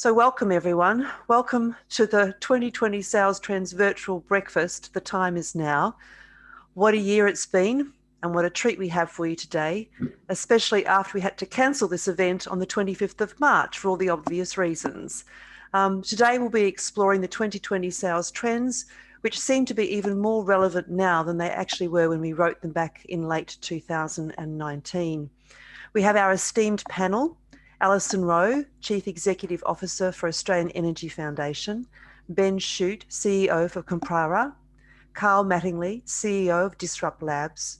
So welcome everyone. Welcome to the 2020 Sales Trends Virtual Breakfast. The time is now. What a year it's been and what a treat we have for you today, especially after we had to cancel this event on the 25th of March for all the obvious reasons. Today we'll be exploring the 2020 sales trends, which seem to be even more relevant now than they actually were when we wrote them back in late 2019. We have our esteemed panel: Alison Rowe, Chief Executive Officer for Australian Energy Foundation; Ben Shute, CEO for Comprara; Carl Mattingly, CEO of Disrupt Labs;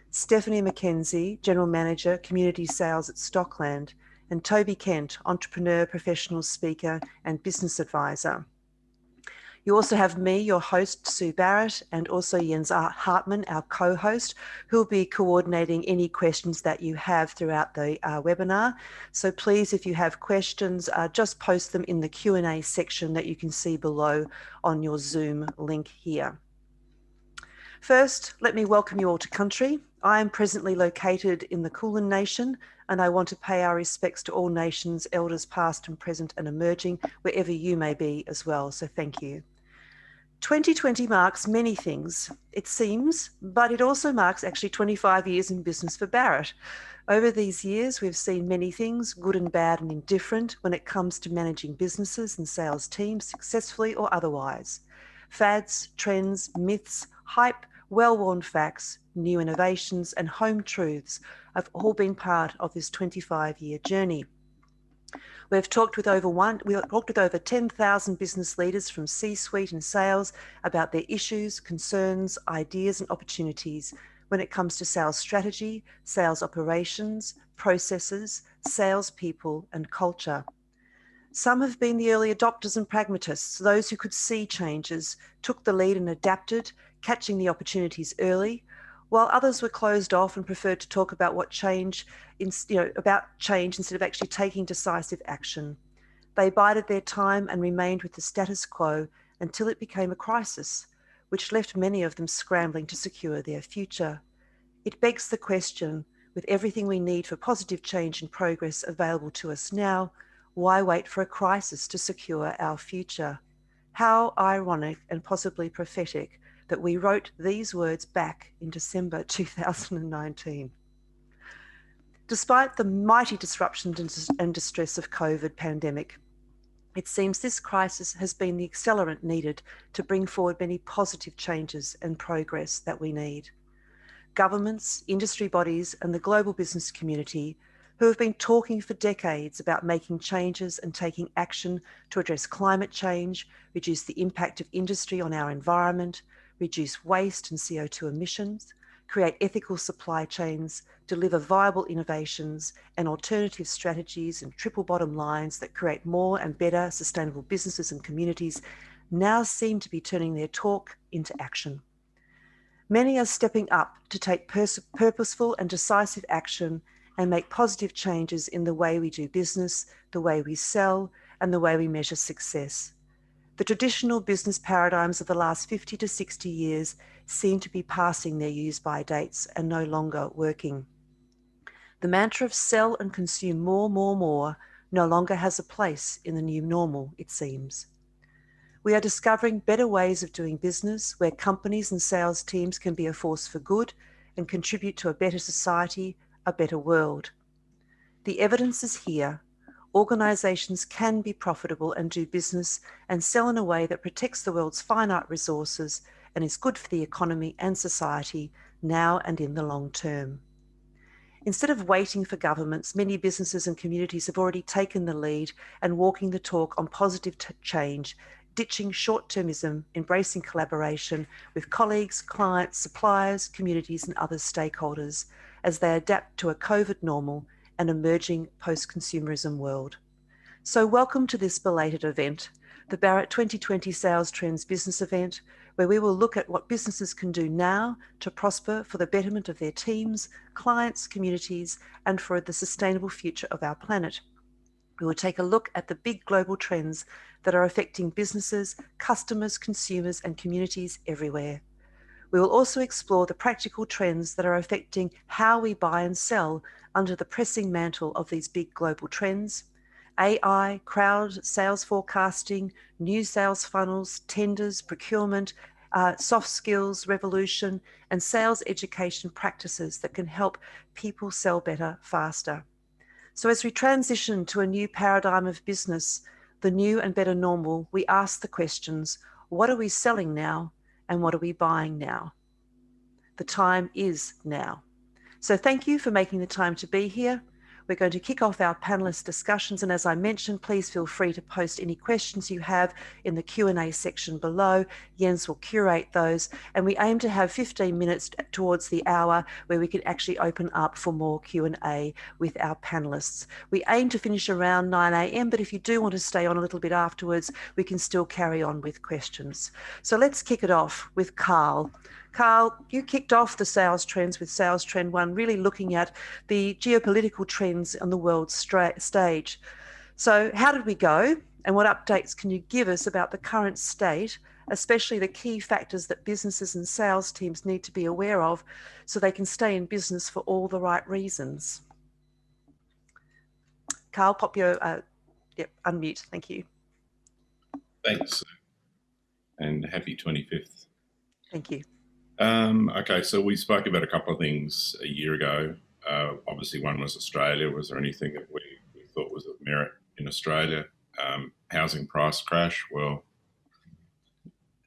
Stephanie McKenzie, General Manager, Community Sales at Stockland; and Toby Kent, Entrepreneur, Professional Speaker and Business Advisor. You also have me, your host, Sue Barrett, and also Jens Hartmann, our co-host, who will be coordinating any questions that you have throughout the webinar. So please, if you have questions, just post them in the Q&A section that you can see below on your Zoom link here. First, let me welcome you all to country. I am presently located in the Kulin Nation, and I want to pay our respects to all nations, elders past and present and emerging, wherever you may be as well, so thank you. 2020 marks many things, it seems, but it also marks actually 25 years in business for Barrett. Over these years, we've seen many things, good and bad and indifferent, when it comes to managing businesses and sales teams successfully or otherwise. Fads, trends, myths, hype, well-worn facts, new innovations and home truths have all been part of this 25-year journey. We've talked with over 10,000 business leaders from C-suite and sales about their issues, concerns, ideas and opportunities when it comes to sales strategy, sales operations, processes, salespeople and culture. Some have been the early adopters and pragmatists, those who could see changes, took the lead and adapted, catching the opportunities early, while others were closed off and preferred to talk about change instead of actually taking decisive action. They bided their time and remained with the status quo until it became a crisis, which left many of them scrambling to secure their future. It begs the question, with everything we need for positive change and progress available to us now, why wait for a crisis to secure our future? How ironic and possibly prophetic that we wrote these words back in December 2019. Despite the mighty disruption and distress of COVID pandemic, it seems this crisis has been the accelerant needed to bring forward many positive changes and progress that we need. Governments, industry bodies, and the global business community, who have been talking for decades about making changes and taking action to address climate change, reduce the impact of industry on our environment, reduce waste and CO2 emissions, create ethical supply chains, deliver viable innovations and alternative strategies and triple bottom lines that create more and better sustainable businesses and communities, now seem to be turning their talk into action. Many are stepping up to take purposeful and decisive action and make positive changes in the way we do business, the way we sell, and the way we measure success. The traditional business paradigms of the last 50 to 60 years seem to be passing their use-by dates and no longer working. The mantra of sell and consume more no longer has a place in the new normal, it seems. We are discovering better ways of doing business where companies and sales teams can be a force for good and contribute to a better society, a better world. The evidence is here. Organisations can be profitable and do business and sell in a way that protects the world's finite resources and is good for the economy and society now and in the long term. Instead of waiting for governments, many businesses and communities have already taken the lead and walking the talk on positive change, ditching short-termism, embracing collaboration with colleagues, clients, suppliers, communities and other stakeholders as they adapt to a COVID normal and emerging post-consumerism world. So welcome to this belated event, the Barrett 2020 Sales Trends Business Event, where we will look at what businesses can do now to prosper for the betterment of their teams, clients, communities, and for the sustainable future of our planet. We will take a look at the big global trends that are affecting businesses, customers, consumers, and communities everywhere. We will also explore the practical trends that are affecting how we buy and sell under the pressing mantle of these big global trends. AI, crowd sales forecasting, new sales funnels, tenders, procurement, soft skills revolution, and sales education practices that can help people sell better faster. So as we transition to a new paradigm of business, the new and better normal, we ask the questions, what are we selling now and what are we buying now? The time is now. So thank you for making the time to be here. We're going to kick off our panelist discussions, and as I mentioned, please feel free to post any questions you have in the Q&A section below. Jens will curate those, and we aim to have 15 minutes towards the hour where we can actually open up for more Q&A with our panelists. We aim to finish around 9 a.m, but if you do want to stay on a little bit afterwards, we can still carry on with questions. So let's kick it off with Carl. Carl, you kicked off the sales trends with Sales Trend 1, really looking at the geopolitical trends on the world stage. So how did we go, and what updates can you give us about the current state, especially the key factors that businesses and sales teams need to be aware of so they can stay in business for all the right reasons? Carl, pop your, unmute, thank you. Thanks, and happy 25th. Thank you. Okay, so we spoke about a couple of things a year ago. Obviously, one was Australia. Was there anything that we thought was of merit in Australia? Housing price crash. Well,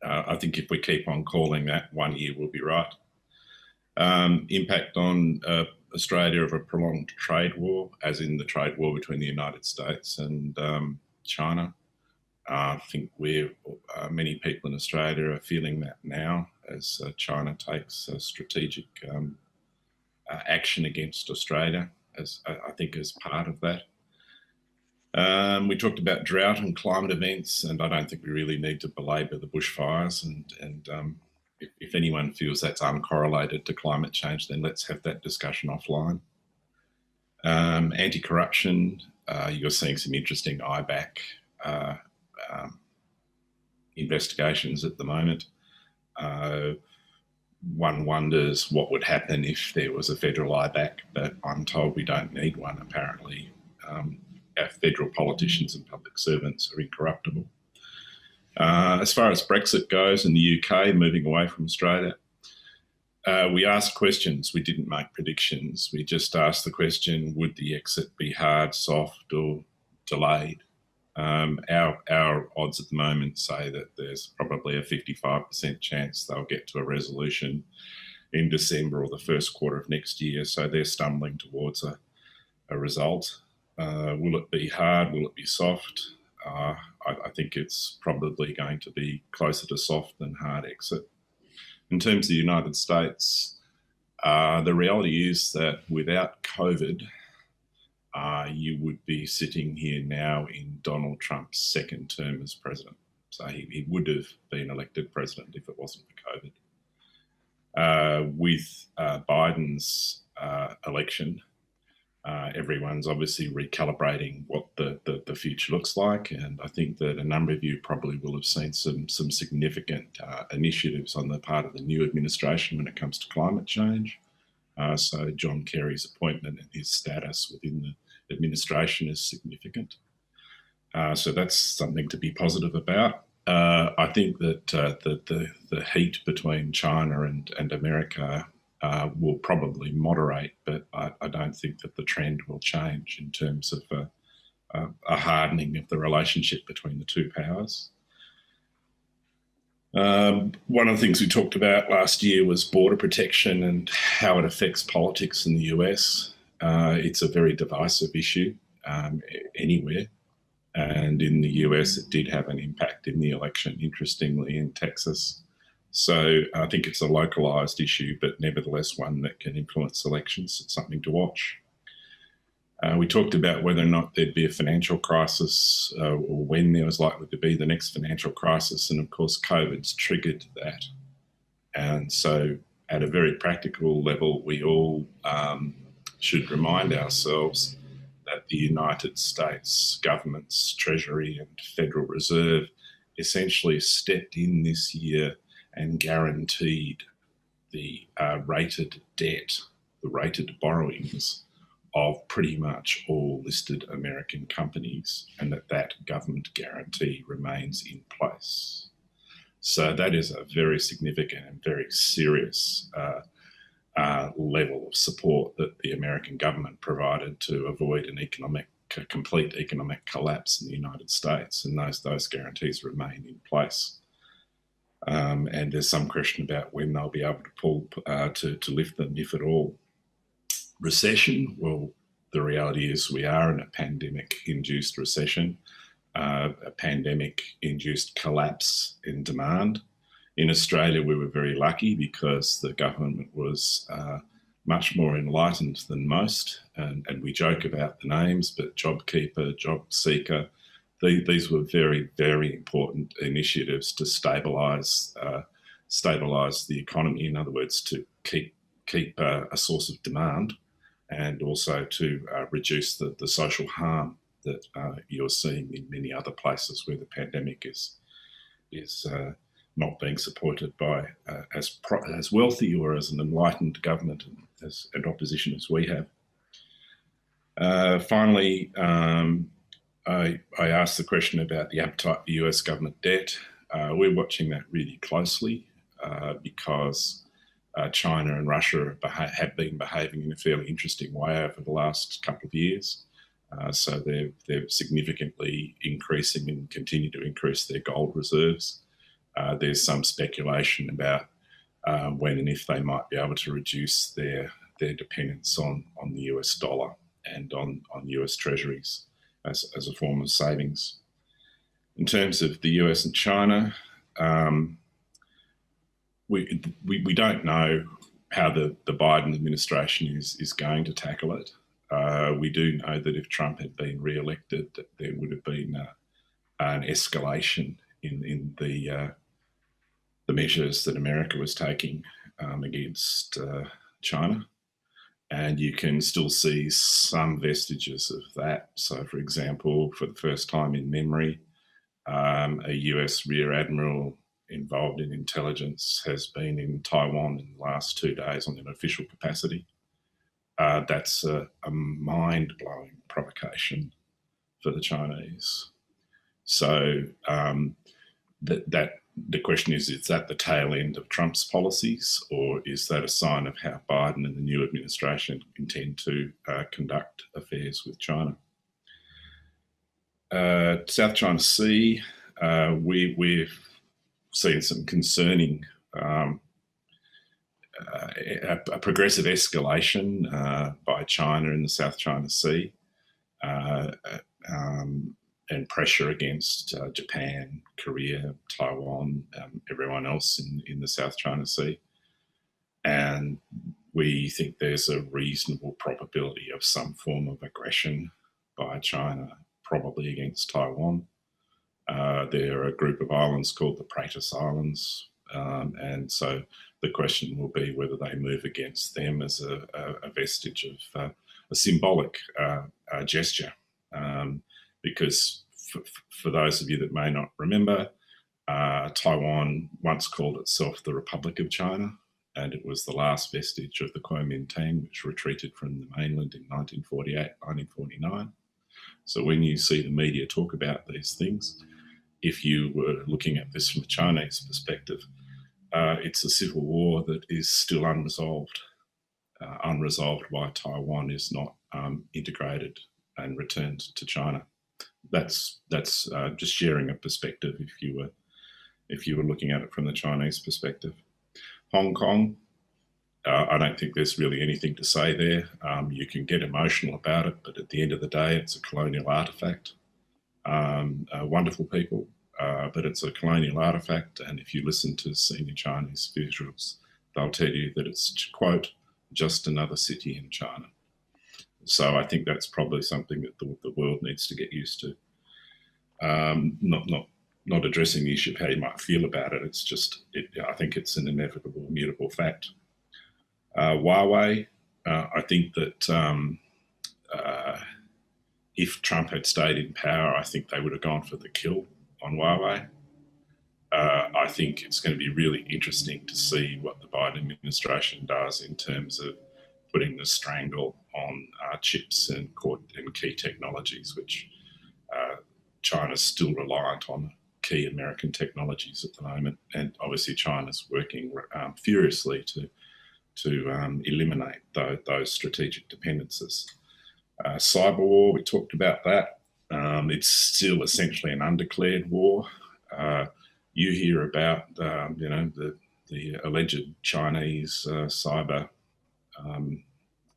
I think if we keep on calling that, 1 year will be right. Impact on Australia of a prolonged trade war, as in the trade war between the United States and China. I think many people in Australia are feeling that now as China takes strategic action against Australia, as I think as part of that. We talked about drought and climate events, and I don't think we really need to belabour the bushfires. And if anyone feels that's uncorrelated to climate change, then let's have that discussion offline. Anti-corruption, you're seeing some interesting IBAC investigations at the moment. One wonders what would happen if there was a federal IBAC, but I'm told we don't need one. Apparently, our federal politicians and public servants are incorruptible. As far as Brexit goes in the UK, moving away from Australia, we asked questions. We didn't make predictions. We just asked the question, would the exit be hard, soft, or delayed? Our odds at the moment say that there's probably a 55% chance they'll get to a resolution in December or the first quarter of next year. So they're stumbling towards a result. Will it be hard? Will it be soft? I think it's probably going to be closer to soft than hard exit. In terms of the United States, the reality is that without COVID, you would be sitting here now in Donald Trump's second term as president. So he would have been elected president if it wasn't for COVID. With Biden's election, everyone's obviously recalibrating what the future looks like. And I think that a number of you probably will have seen some significant initiatives on the part of the new administration when it comes to climate change. So John Kerry's appointment and his status within the administration is significant. So that's something to be positive about. I think that the heat between China and America will probably moderate, but I don't think that the trend will change in terms of a hardening of the relationship between the two powers. One of the things we talked about last year was border protection and how it affects politics in the US. It's a very divisive issue anywhere. And in the US, it did have an impact in the election, interestingly, in Texas. So I think it's a localised issue, but nevertheless one that can influence elections. It's something to watch. We talked about whether or not there'd be a financial crisis or when there was likely to be the next financial crisis. And of course, COVID's triggered that. And so at a very practical level, we all should remind ourselves that the United States government's Treasury and Federal Reserve essentially stepped in this year and guaranteed the rated debt, the rated borrowings of pretty much all listed American companies, and that government guarantee remains in place. So that is a very significant and very serious level of support that the American government provided to avoid a complete economic collapse in the United States, and those guarantees remain in place. And there's some question about when they'll be able to pull to lift them, if at all. Recession, well, the reality is we are in a pandemic-induced recession, a pandemic-induced collapse in demand. In Australia, we were very lucky because the government was much more enlightened than most, and we joke about the names, but JobKeeper, JobSeeker, these were very, very important initiatives to stabilise the economy. In other words, to keep a source of demand, and also to reduce the social harm that you're seeing in many other places where the pandemic is not being supported by as wealthy or as an enlightened government as an opposition as we have. Finally, I asked the question about the appetite for US government debt. We're watching that really closely because China and Russia have been behaving in a fairly interesting way over the last couple of years. So they're significantly increasing and continue to increase their gold reserves. There's some speculation about when and if they might be able to reduce their dependence on the US dollar and on US treasuries as a form of savings. In terms of the US and China, we don't know how the Biden administration is going to tackle it. We do know that if Trump had been re-elected, that there would have been an escalation in the measures that America was taking against China. And you can still see some vestiges of that. So, for example, for the first time in memory, a US Rear Admiral involved in intelligence has been in Taiwan in the last 2 days on an official capacity. That's a mind-blowing provocation for the Chinese. So the question is that the tail end of Trump's policies, or is that a sign of how Biden and the new administration intend to conduct affairs with China? South China Sea, we've seen some concerning a progressive escalation by China in the South China Sea and pressure against Japan, Korea, Taiwan, everyone else in the South China Sea. And we think there's a reasonable probability of some form of aggression by China, probably against Taiwan. There are a group of islands called the Pratas Islands, and so the question will be whether they move against them as a vestige of a symbolic gesture. Because for those of you that may not remember, Taiwan once called itself the Republic of China, and it was the last vestige of the Kuomintang, which retreated from the mainland in 1948, 1949. So when you see the media talk about these things, if you were looking at this from a Chinese perspective, it's a civil war that is still unresolved. Unresolved why Taiwan is not integrated and returned to China. That's just sharing a perspective if you were looking at it from the Chinese perspective. Hong Kong, I don't think there's really anything to say there. You can get emotional about it, but at the end of the day, it's a colonial artefact. Wonderful people, but it's a colonial artefact. And if you listen to senior Chinese officials, they'll tell you that it's, quote, just another city in China. So I think that's probably something that the world needs to get used to. Not addressing the issue of how you might feel about it. It's just, I think it's an inevitable, immutable fact. Huawei, I think that if Trump had stayed in power, I think they would have gone for the kill on Huawei. I think it's going to be really interesting to see what the Biden administration does in terms of putting the strangle on chips and key technologies, which China's still reliant on key American technologies at the moment, and obviously China's working furiously to eliminate those strategic dependencies. Cyber war, we talked about that. It's still essentially an undeclared war. You hear about the alleged Chinese cyber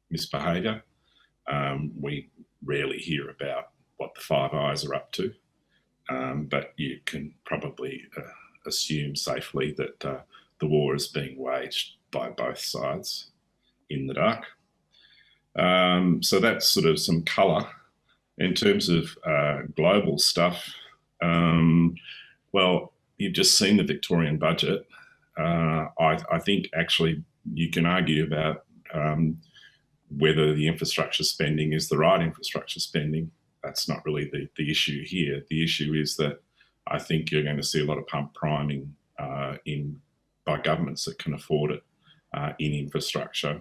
misbehaviour. We rarely hear about what the Five Eyes are up to, but you can probably assume safely that the war is being waged by both sides in the dark. So that's sort of some colour. In terms of global stuff, well, you've just seen the Victorian budget. I think actually you can argue about whether the infrastructure spending is the right infrastructure spending. That's not really the issue here. The issue is that I think you're going to see a lot of pump priming by governments that can afford it in infrastructure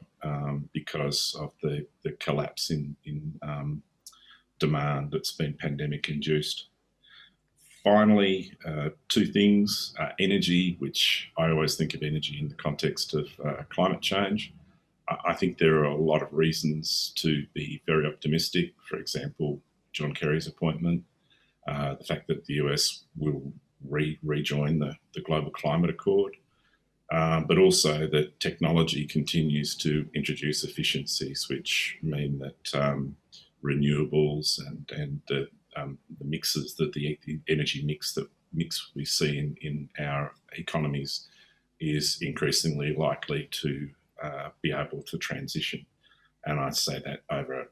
because of the collapse in demand that's been pandemic induced. Finally, two things, energy, which I always think of energy in the context of climate change. I think there are a lot of reasons to be very optimistic. For example, John Kerry's appointment, the fact that the US will rejoin the Global Climate Accord, but also that technology continues to introduce efficiencies, which mean that renewables and the mixes, that the energy mix we see in our economies is increasingly likely to be able to transition. And I'd say that over a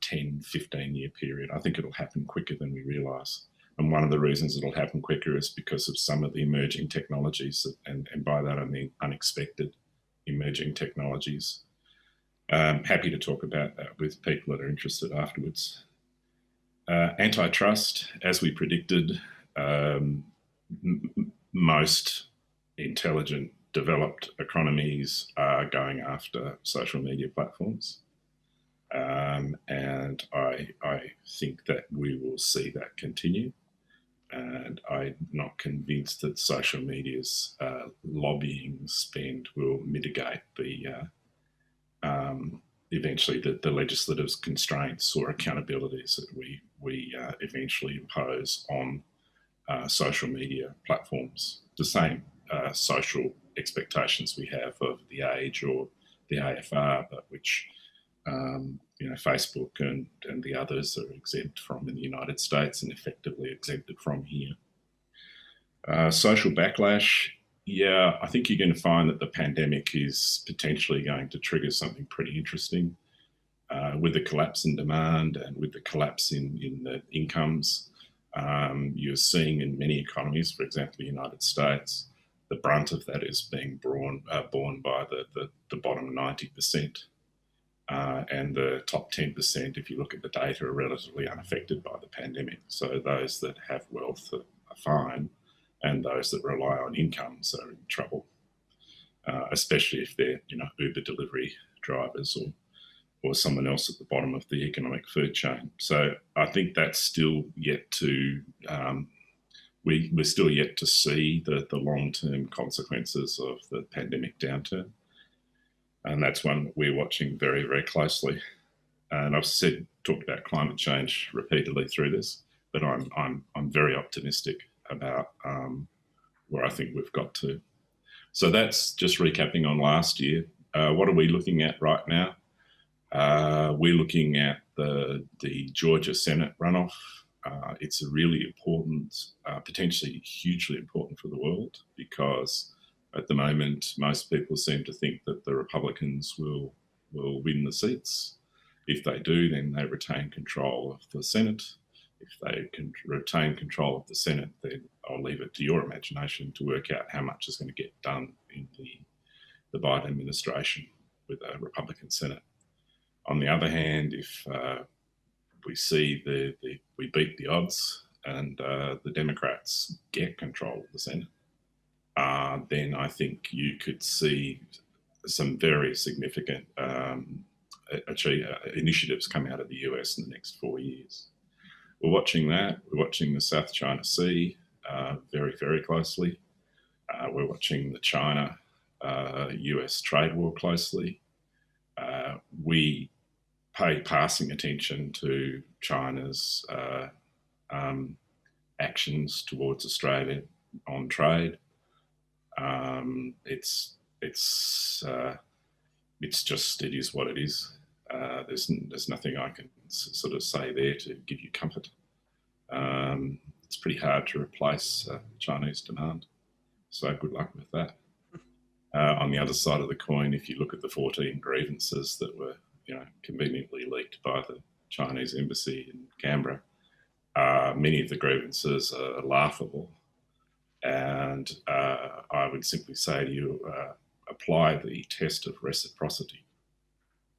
10, 15-year period. I think it'll happen quicker than we realise. And one of the reasons it'll happen quicker is because of some of the emerging technologies, and by that I mean unexpected emerging technologies. Happy to talk about that with people that are interested afterwards. Antitrust, as we predicted, most intelligent, developed economies are going after social media platforms. And I think that we will see that continue. And I'm not convinced that social media's lobbying spend will mitigate eventually the legislative constraints or accountabilities that we eventually impose on social media platforms. The same social expectations we have of the Age or the AFR, but which Facebook and the others are exempt from in the United States and effectively exempted from here. Social backlash, yeah, I think you're going to find that the pandemic is potentially going to trigger something pretty interesting with the collapse in demand and with the collapse in the incomes. You're seeing in many economies, for example, the United States, the brunt of that is being borne by the bottom 90%. And the top 10%, if you look at the data, are relatively unaffected by the pandemic. So those that have wealth are fine, and those that rely on incomes are in trouble, especially if they're Uber delivery drivers or someone else at the bottom of the economic food chain. So I think that's still yet to we're still yet to see the long-term consequences of the pandemic downturn. And that's one that we're watching very, very closely. And I've talked about climate change repeatedly through this, but I'm very optimistic about where I think we've got to. So that's just recapping on last year. What are we looking at right now? We're looking at the Georgia Senate runoff. It's a really important, potentially hugely important for the world, because at the moment, most people seem to think that the Republicans will win the seats. If they do, then they retain control of the Senate. If they can retain control of the Senate, then I'll leave it to your imagination to work out how much is going to get done in the Biden administration with a Republican Senate. On the other hand, if we see we beat the odds and the Democrats get control of the Senate, then I think you could see some very significant initiatives come out of the US in the next 4 years. We're watching that. We're watching the South China Sea very, very closely. We're watching the China-US trade war closely. We pay passing attention to China's actions towards Australia on trade. It is what it is. There's nothing I can sort of say there to give you comfort. It's pretty hard to replace Chinese demand. So good luck with that. On the other side of the coin, if you look at the 14 grievances that were, conveniently leaked by the Chinese embassy in Canberra, many of the grievances are laughable. And I would simply say to you, apply the test of reciprocity.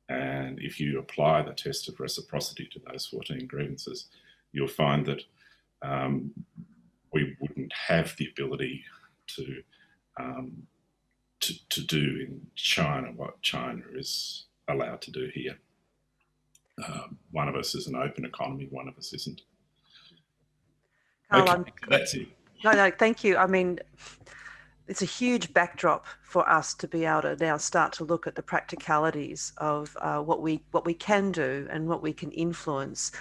And if you apply the test of reciprocity to those 14 grievances, you'll find that we wouldn't have the ability to do in China what China is allowed to do here. One of us is an open economy, one of us isn't. Carl, okay, that's it. No, thank you. I mean, it's a huge backdrop for us to be able to now start to look at the practicalities of what we can do and what we can influence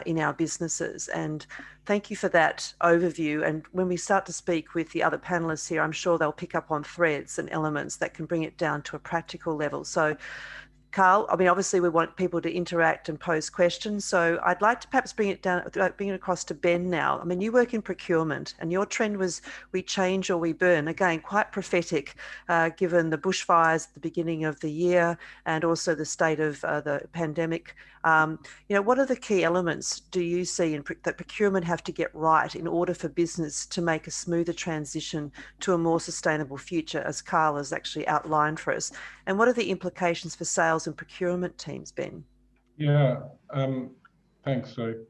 in our businesses. And thank you for that overview. And when we start to speak with the other panelists here, I'm sure they'll pick up on threads and elements that can bring it down to a practical level. So Carl, I mean, obviously we want people to interact and pose questions. So I'd like to perhaps bring it across to Ben now. I mean, you work in procurement and your trend was we change or we burn. Again, quite prophetic, given the bushfires at the beginning of the year and also the state of the pandemic. What are the key elements do you see that procurement have to get right in order for business to make a smoother transition to a more sustainable future, as Carl has actually outlined for us? And what are the implications for sales and procurement teams, Ben? Yeah, thanks, Sue.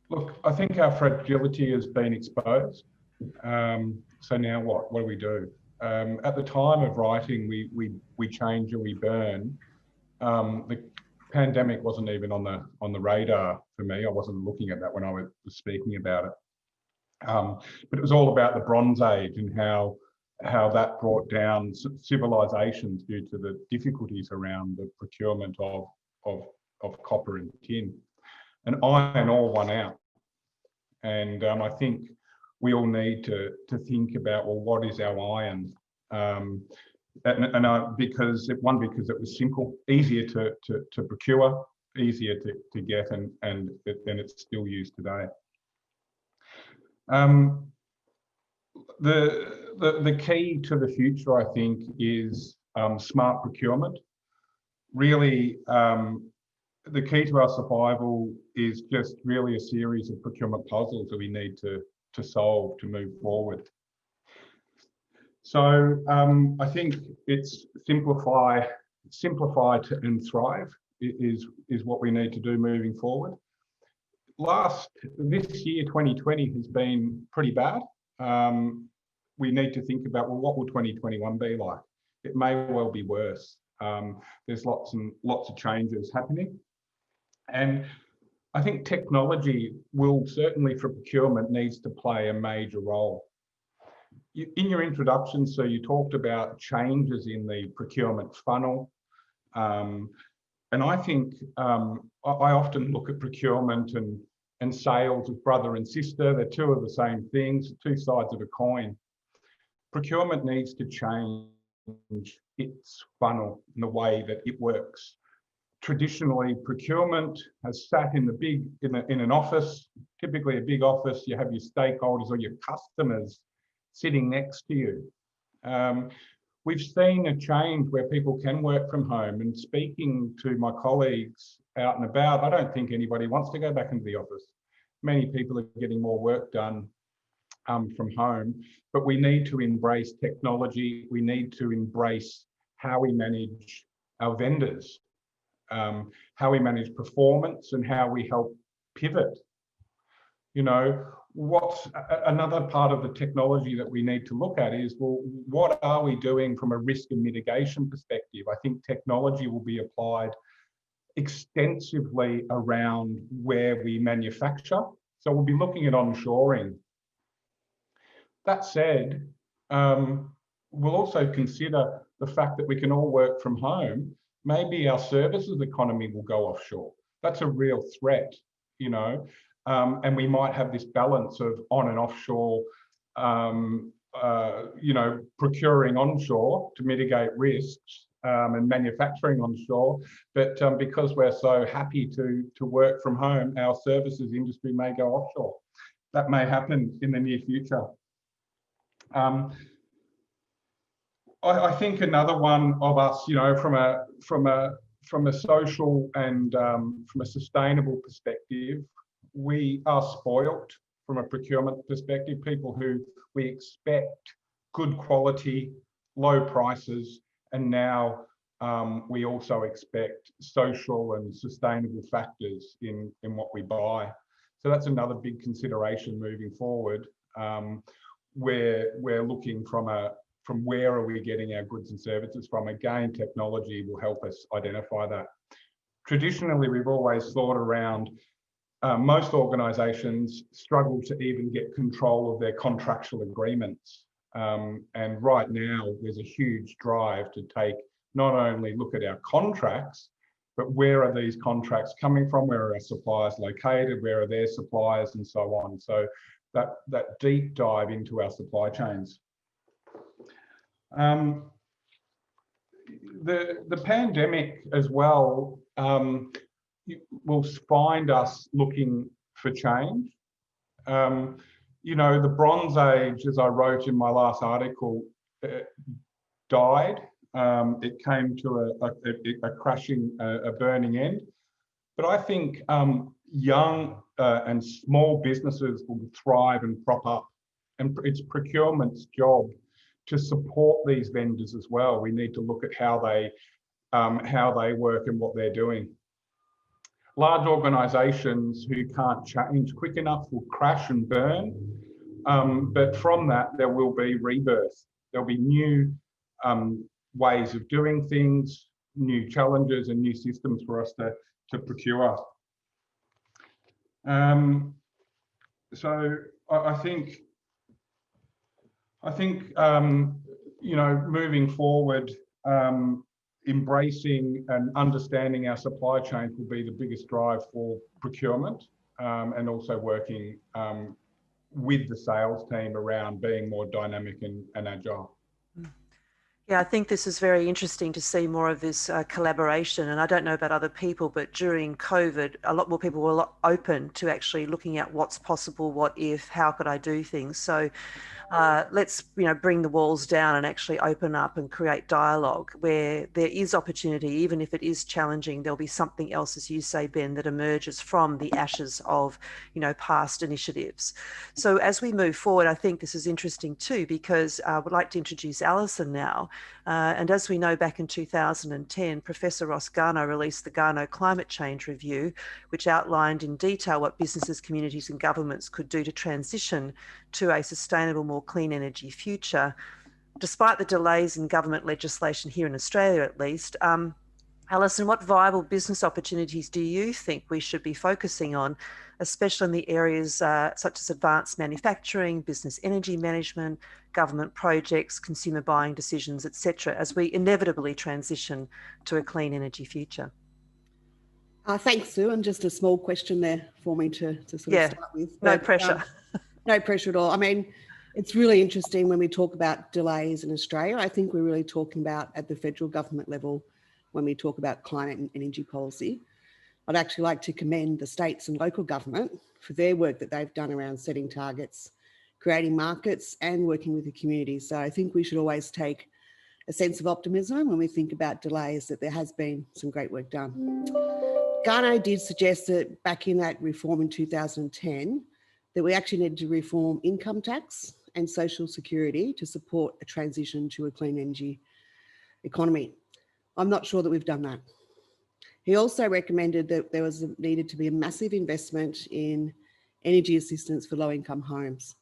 Look, I think our fragility has been exposed. So now what? What do we do? At the time of writing, we change or we burn. The pandemic wasn't even on the radar for me. I wasn't looking at that when I was speaking about it. But it was all about the Bronze Age and how that brought down civilizations due to the difficulties around the procurement of copper and tin. And iron ore won out. And I think we all need to think about, well, what is our iron? Because it was simple, easier to procure, easier to get, and then it's still used today. The key to the future, I think, is smart procurement. Really, the key to our survival is just really a series of procurement puzzles that we need to solve to move forward. So I think it's simplify and thrive is what we need to do moving forward. This year, 2020, has been pretty bad. We need to think about, well, what will 2021 be like? It may well be worse. There's lots of changes happening. And I think technology will certainly, for procurement, needs to play a major role. In your introduction, so you talked about changes in the procurement funnel. And I think I often look at procurement and sales as brother and sister. They're two of the same things, two sides of a coin. Procurement needs to change its funnel and the way that it works. Traditionally, procurement has sat in an office, typically a big office. You have your stakeholders or your customers sitting next to you. We've seen a change where people can work from home, and speaking to my colleagues out and about, I don't think anybody wants to go back into the office. Many people are getting more work done from home, but we need to embrace technology. We need to embrace how we manage our vendors, how we manage performance, and how we help pivot. What's another part of the technology that we need to look at is, well, what are we doing from a risk and mitigation perspective? I think technology will be applied extensively around where we manufacture. So we'll be looking at onshoring. That said, we'll also consider the fact that we can all work from home. Maybe our services economy will go offshore. That's a real threat, you know, and we might have this balance of on and offshore, you know, procuring onshore to mitigate risks and manufacturing onshore. But because we're so happy to work from home, our services industry may go offshore. That may happen in the near future. I think another one of us, you know, from a social and from a sustainable perspective, we are spoilt from a procurement perspective. People who we expect good quality, low prices, and now we also expect social and sustainable factors in what we buy. So that's another big consideration moving forward. Where we're looking from where are we getting our goods and services from. Again, technology will help us identify that. Traditionally, we've always thought around most organisations struggle to even get control of their contractual agreements. And right now, there's a huge drive to take not only look at our contracts, but where are these contracts coming from? Where are our suppliers located? Where are their suppliers, and so on. So that deep dive into our supply chains. The pandemic as well will find us looking for change. You know, the Bronze Age, as I wrote in my last article, died. It came to a crashing, a burning end. But I think young and small businesses will thrive and prop up. And it's procurement's job to support these vendors as well. We need to look at how they work and what they're doing. Large organisations who can't change quick enough will crash and burn. But from that, there will be rebirth. There'll be new ways of doing things, new challenges and new systems for us to procure. So I think you know, moving forward, embracing and understanding our supply chains will be the biggest drive for procurement, and also working with the sales team around being more dynamic and agile. Yeah, I think this is very interesting to see more of this collaboration. And I don't know about other people, but during COVID, a lot more people were a lot open to actually looking at what's possible, what if, how could I do things. So let's, you know, bring the walls down and actually open up and create dialogue where there is opportunity. Even if it is challenging, there'll be something else, as you say, Ben, that emerges from the ashes of, you know, past initiatives. So as we move forward, I think this is interesting too, because I would like to introduce Alison now. And as we know, back in 2010, Professor Ross Garnaut released the Garnaut Climate Change Review, which outlined in detail what businesses, communities and governments could do to transition to a sustainable, more clean energy future. Despite the delays in government legislation here in Australia, at least, Alison, what viable business opportunities do you think we should be focusing on, especially in the areas such as advanced manufacturing, business energy management, government projects, consumer buying decisions, etc., as we inevitably transition to a clean energy future? Thanks, Sue. And just a small question there for me to sort of start with. No pressure. No pressure at all. I mean, it's really interesting when we talk about delays in Australia. I think we're really talking about at the federal government level when we talk about climate and energy policy. I'd actually like to commend the states and local government for their work that they've done around setting targets, creating markets and working with the community. So I think we should always take a sense of optimism when we think about delays, that there has been some great work done. Garnaut did suggest that back in that reform in 2010, that we actually needed to reform income tax and social security to support a transition to a clean energy economy. I'm not sure that we've done that. He also recommended that there was needed to be a massive investment in energy assistance for low-income homes.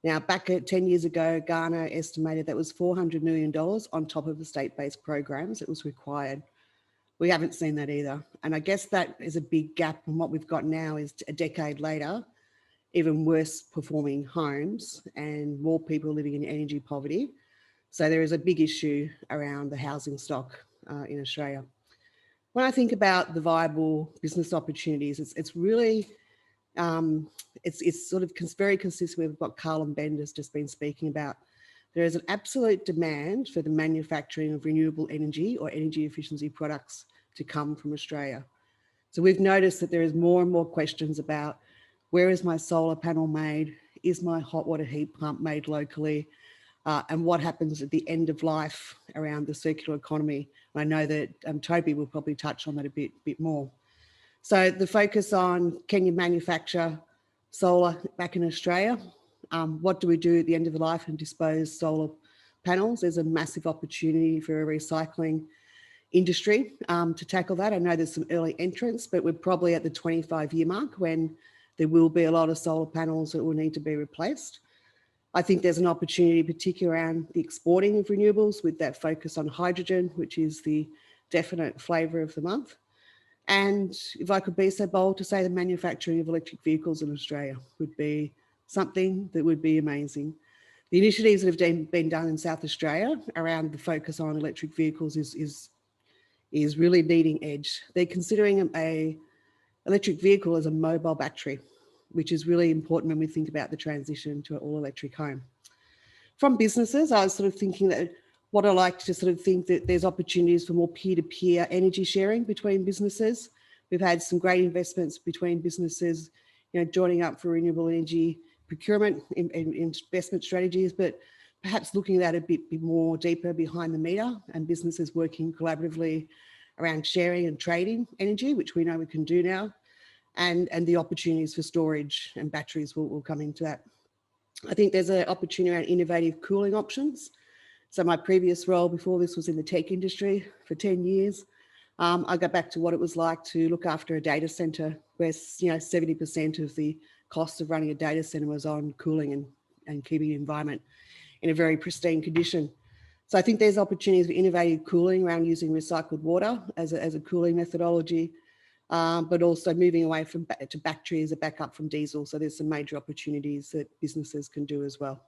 Now, back at 10 years ago, Garnaut estimated that was $400 million on top of the state-based programs that was required. We haven't seen that either. And I guess that is a big gap. And what we've got now is a decade later, even worse performing homes and more people living in energy poverty. So there is a big issue around the housing stock in Australia. When I think about the viable business opportunities, it's really, it's sort of very consistent with what Carl and Ben has just been speaking about. There is an absolute demand for the manufacturing of renewable energy or energy efficiency products to come from Australia. So we've noticed that there is more and more questions about, where is my solar panel made? Is my hot water heat pump made locally? And what happens at the end of life around the circular economy? And I know that Toby will probably touch on that a bit more. So the focus on, can you manufacture solar back in Australia? What do we do at the end of the life and dispose solar panels? There's a massive opportunity for a recycling industry to tackle that. I know there's some early entrants, but we're probably at the 25-year mark when there will be a lot of solar panels that will need to be replaced. I think there's an opportunity, particularly around the exporting of renewables, with that focus on hydrogen, which is the definite flavour of the month. And if I could be so bold to say, the manufacturing of electric vehicles in Australia would be something that would be amazing. The initiatives that have been done in South Australia around the focus on electric vehicles is really leading edge. They're considering a electric vehicle as a mobile battery, which is really important when we think about the transition to an all-electric home. From businesses, I was sort of thinking that what I like to sort of think that there's opportunities for more peer-to-peer energy sharing between businesses. We've had some great investments between businesses, joining up for renewable energy procurement in investment strategies, but perhaps looking at that a bit more deeper behind the meter, and businesses working collaboratively around sharing and trading energy, which we know we can do now. And the opportunities for storage and batteries will come into that. I think there's an opportunity around innovative cooling options. So my previous role before this was in the tech industry for 10 years. I got back to what it was like to look after a data center where 70% of the cost of running a data center was on cooling and keeping the environment in a very pristine condition. So I think there's opportunities for innovative cooling around using recycled water as a cooling methodology, but also moving away to battery as a backup from diesel. So there's some major opportunities that businesses can do as well.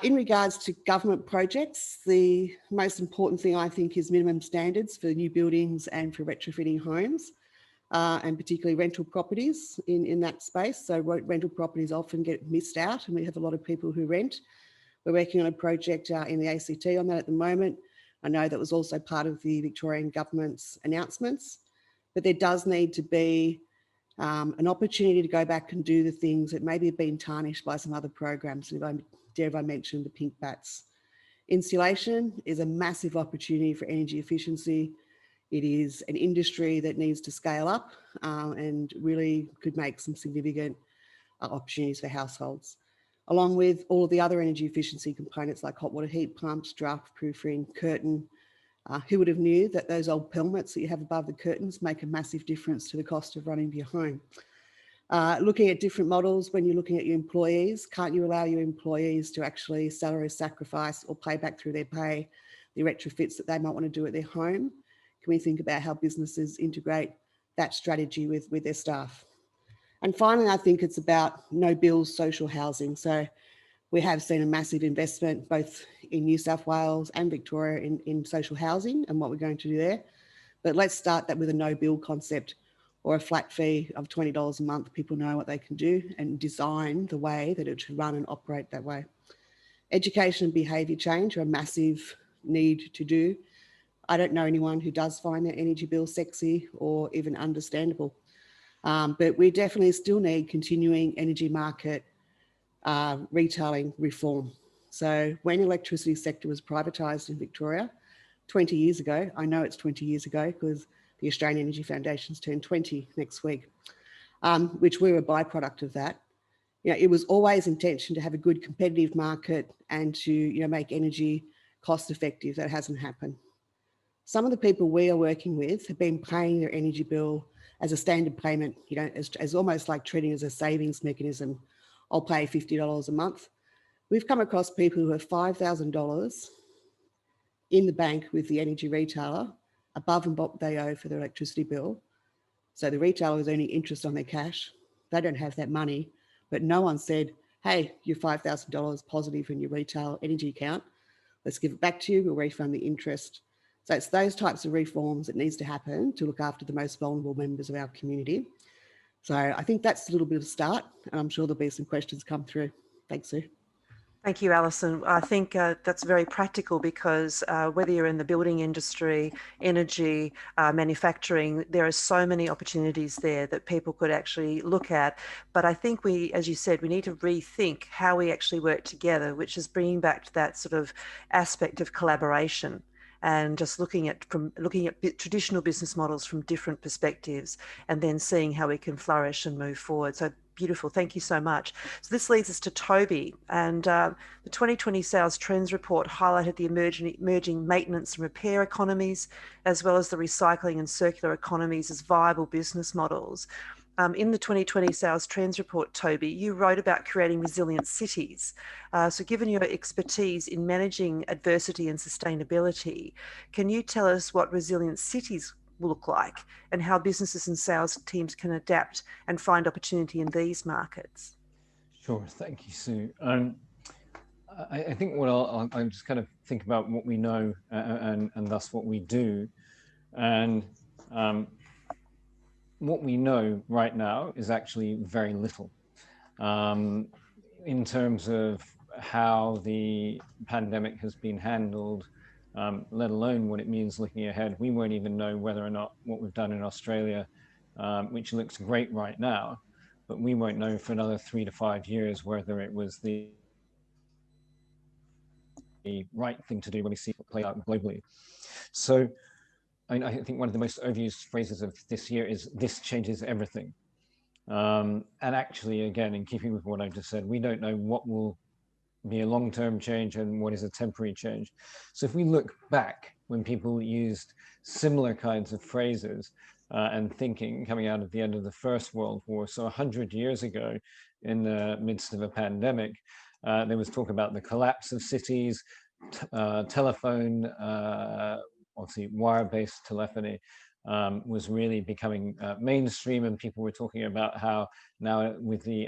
In regards to government projects, the most important thing I think is minimum standards for new buildings and for retrofitting homes, and particularly rental properties in that space. So rental properties often get missed out, and we have a lot of people who rent. We're working on a project in the ACT on that at the moment. I know that was also part of the Victorian government's announcements, but there does need to be an opportunity to go back and do the things that maybe have been tarnished by some other programs. If I mentioned the pink bats. Insulation is a massive opportunity for energy efficiency. It is an industry that needs to scale up and really could make some significant opportunities for households, along with all of the other energy efficiency components like hot water heat pumps, draft proofing, curtain. Who would have knew that those old pelmets that you have above the curtains make a massive difference to the cost of running your home? Looking at different models, when you're looking at your employees, can't you allow your employees to actually salary sacrifice or pay back through their pay the retrofits that they might want to do at their home? Can we think about how businesses integrate that strategy with their staff? And finally, I think it's about no bills social housing. So we have seen a massive investment both in New South Wales and Victoria in social housing and what we're going to do there. But let's start that with a no bill concept or a flat fee of $20 a month. People know what they can do and design the way that it should run and operate that way. Education and behaviour change are a massive need to do. I don't know anyone who does find their energy bill sexy or even understandable. But we definitely still need continuing energy market retailing reform. So when the electricity sector was privatised in Victoria 20 years ago, I know it's 20 years ago because the Australian Energy Foundation's turned 20 next week, which we're a byproduct of that. It was always intention to have a good competitive market and to make energy cost effective. That hasn't happened. Some of the people we are working with have been paying their energy bill as a standard payment, as almost like treating it as a savings mechanism. I'll pay $50 a month. We've come across people who have $5,000 in the bank with the energy retailer, above and what they owe for their electricity bill. So the retailer is earning interest on their cash. They don't have that money, but no one said, hey, you're $5,000 positive in your retail energy account. Let's give it back to you. We'll refund the interest. So it's those types of reforms that needs to happen to look after the most vulnerable members of our community. So I think that's a little bit of a start, and I'm sure there'll be some questions come through. Thanks, Sue. Thank you, Alison. I think that's very practical because whether you're in the building industry, energy, manufacturing, there are so many opportunities there that people could actually look at. But I think we, as you said, we need to rethink how we actually work together, which is bringing back to that sort of aspect of collaboration and just looking at traditional business models from different perspectives and then seeing how we can flourish and move forward. So beautiful. Thank you so much. So this leads us to Toby, and the 2020 Sales Trends Report highlighted the emerging maintenance and repair economies, as well as the recycling and circular economies as viable business models. In the 2020 Sales Trends Report, Toby, you wrote about creating resilient cities. So given your expertise in managing adversity and sustainability, can you tell us what resilient cities will look like and how businesses and sales teams can adapt and find opportunity in these markets? Sure, thank you, Sue. I think what I'll just kind of think about what we know and thus what we do. And what we know right now is actually very little in terms of how the pandemic has been handled, let alone what it means looking ahead. We won't even know whether or not what we've done in Australia, which looks great right now, but we won't know for another 3 to 5 years whether it was the right thing to do when we see it play out globally. So I think one of the most overused phrases of this year is "this changes everything." And actually, again, in keeping with what I've just said, we don't know what will be a long-term change and what is a temporary change. So if we look back when people used similar kinds of phrases and thinking coming out of the end of the First World War, so 100 years ago in the midst of a pandemic, there was talk about the collapse of cities, telephone, obviously wire-based telephony was really becoming mainstream, and people were talking about how now with the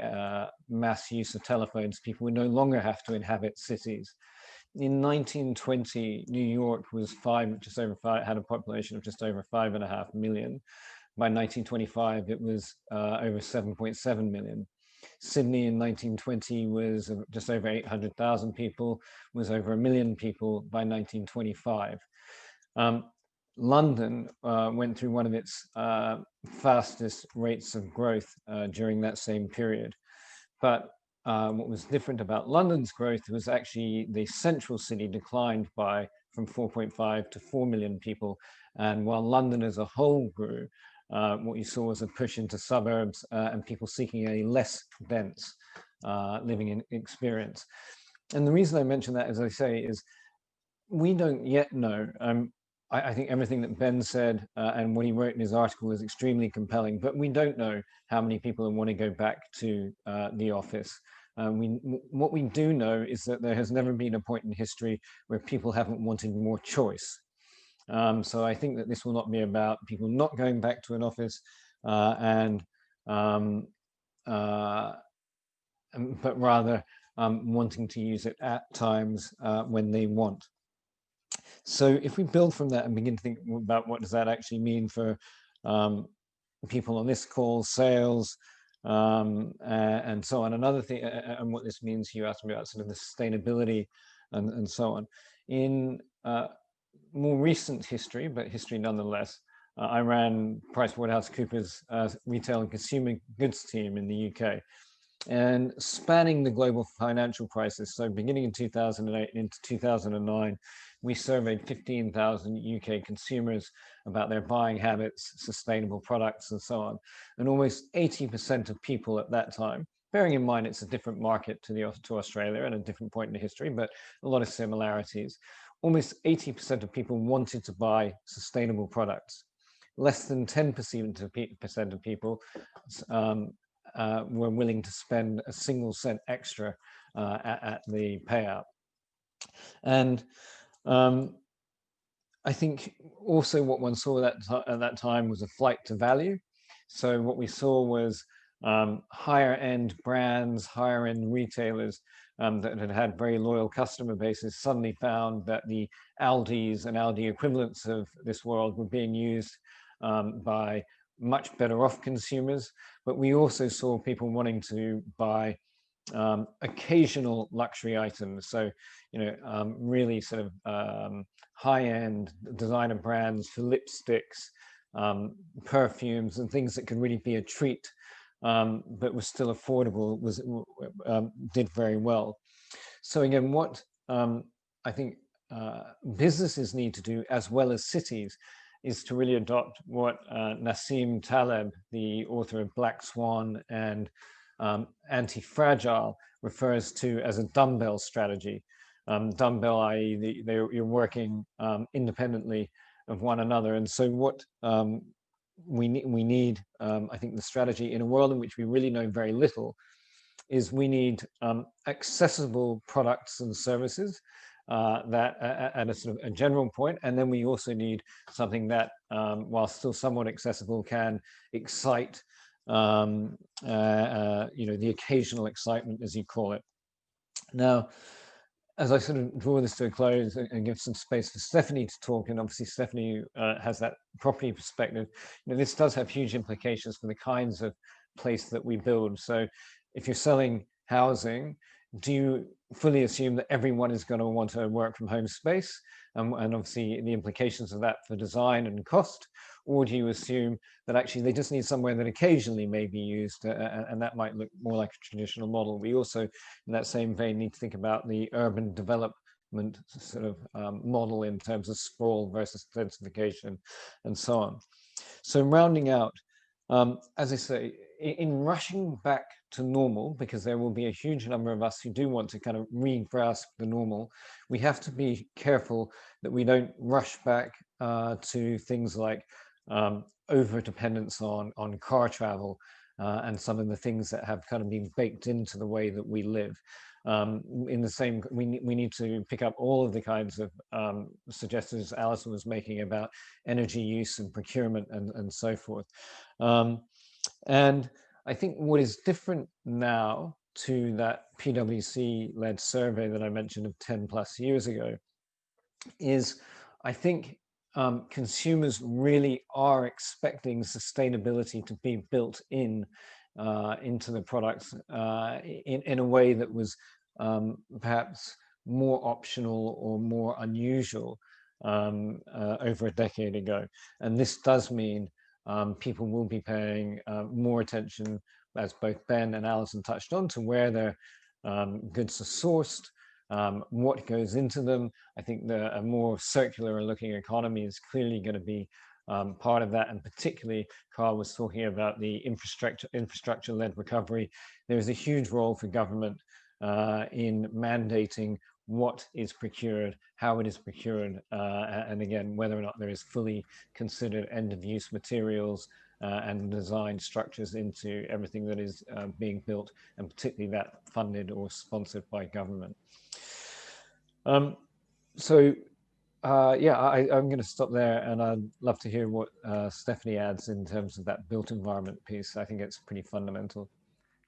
mass use of telephones, people would no longer have to inhabit cities. In 1920, New York was had a population of just over 5.5 million. By 1925, it was over 7.7 million. Sydney in 1920 was just over 800,000 people, was over 1 million people by 1925. London went through one of its fastest rates of growth during that same period. But what was different about London's growth was actually the central city declined from 4.5 to 4 million people. And while London as a whole grew, what you saw was a push into suburbs and people seeking a less dense living experience. And the reason I mention that, as I say, is we don't yet know. I think everything that Ben said and what he wrote in his article is extremely compelling, but we don't know how many people want to go back to the office. What we do know is that there has never been a point in history where people haven't wanted more choice. So I think that this will not be about people not going back to an office, but rather wanting to use it at times when they want. So if we build from that and begin to think about what does that actually mean for people on this call, sales, and so on. Another thing, and what this means, you asked me about sort of the sustainability and so on. In more recent history, but history nonetheless, I ran PricewaterhouseCoopers retail and consumer goods team in the UK. And spanning the global financial crisis, so beginning in 2008 into 2009, we surveyed 15,000 UK consumers about their buying habits, sustainable products, and so on. And almost 80% of people at that time, bearing in mind it's a different market to Australia and a different point in the history, but a lot of similarities, almost 80% of people wanted to buy sustainable products. Less than 10% of people were willing to spend a single cent extra at the payout. And I think also what one saw at that time was a flight to value. So what we saw was higher end brands, higher end retailers that had very loyal customer bases suddenly found that the Aldis and Aldi equivalents of this world were being used by much better off consumers. But we also saw people wanting to buy occasional luxury items. So, really sort of high-end designer brands for lipsticks, perfumes, and things that could really be a treat, but was still affordable, did very well. So again, what I think businesses need to do, as well as cities, is to really adopt what Nassim Taleb, the author of Black Swan and Anti-Fragile, refers to as a dumbbell strategy. Dumbbell, i.e. you're working independently of one another. And so what we need, I think the strategy in a world in which we really know very little, is we need accessible products and services that at a sort of a general point, and then we also need something that, while still somewhat accessible, can excite, the occasional excitement, as you call it. Now, as I sort of draw this to a close and give some space for Stephanie to talk, and obviously Stephanie has that property perspective, this does have huge implications for the kinds of place that we build. So if you're selling housing, do you fully assume that everyone is going to want to work from home space, and obviously the implications of that for design and cost? Or do you assume that actually they just need somewhere that occasionally may be used, and that might look more like a traditional model? We also, in that same vein, need to think about the urban development sort of model in terms of sprawl versus densification and so on. So rounding out, as I say, in rushing back to normal, because there will be a huge number of us who do want to kind of re-grasp the normal, we have to be careful that we don't rush back to things like over-dependence on car travel and some of the things that have kind of been baked into the way that we live. In the same, we need to pick up all of the kinds of suggestions Alison was making about energy use and procurement and so forth. And I think what is different now to that PwC-led survey that I mentioned of 10 plus years ago is, I think consumers really are expecting sustainability to be built in into the products in a way that was perhaps more optional or more unusual over a decade ago. And this does mean people will be paying more attention, as both Ben and Alison touched on, to where their goods are sourced, what goes into them. I think a more circular looking economy is clearly going to be part of that, and particularly Carl was talking about the infrastructure-led recovery. There is a huge role for government in mandating what is procured, how it is procured, and again, whether or not there is fully considered end-of-use materials and design structures into everything that is being built, and particularly that funded or sponsored by government. Yeah, I'm going to stop there, and I'd love to hear what Stephanie adds in terms of that built environment piece. I think it's pretty fundamental.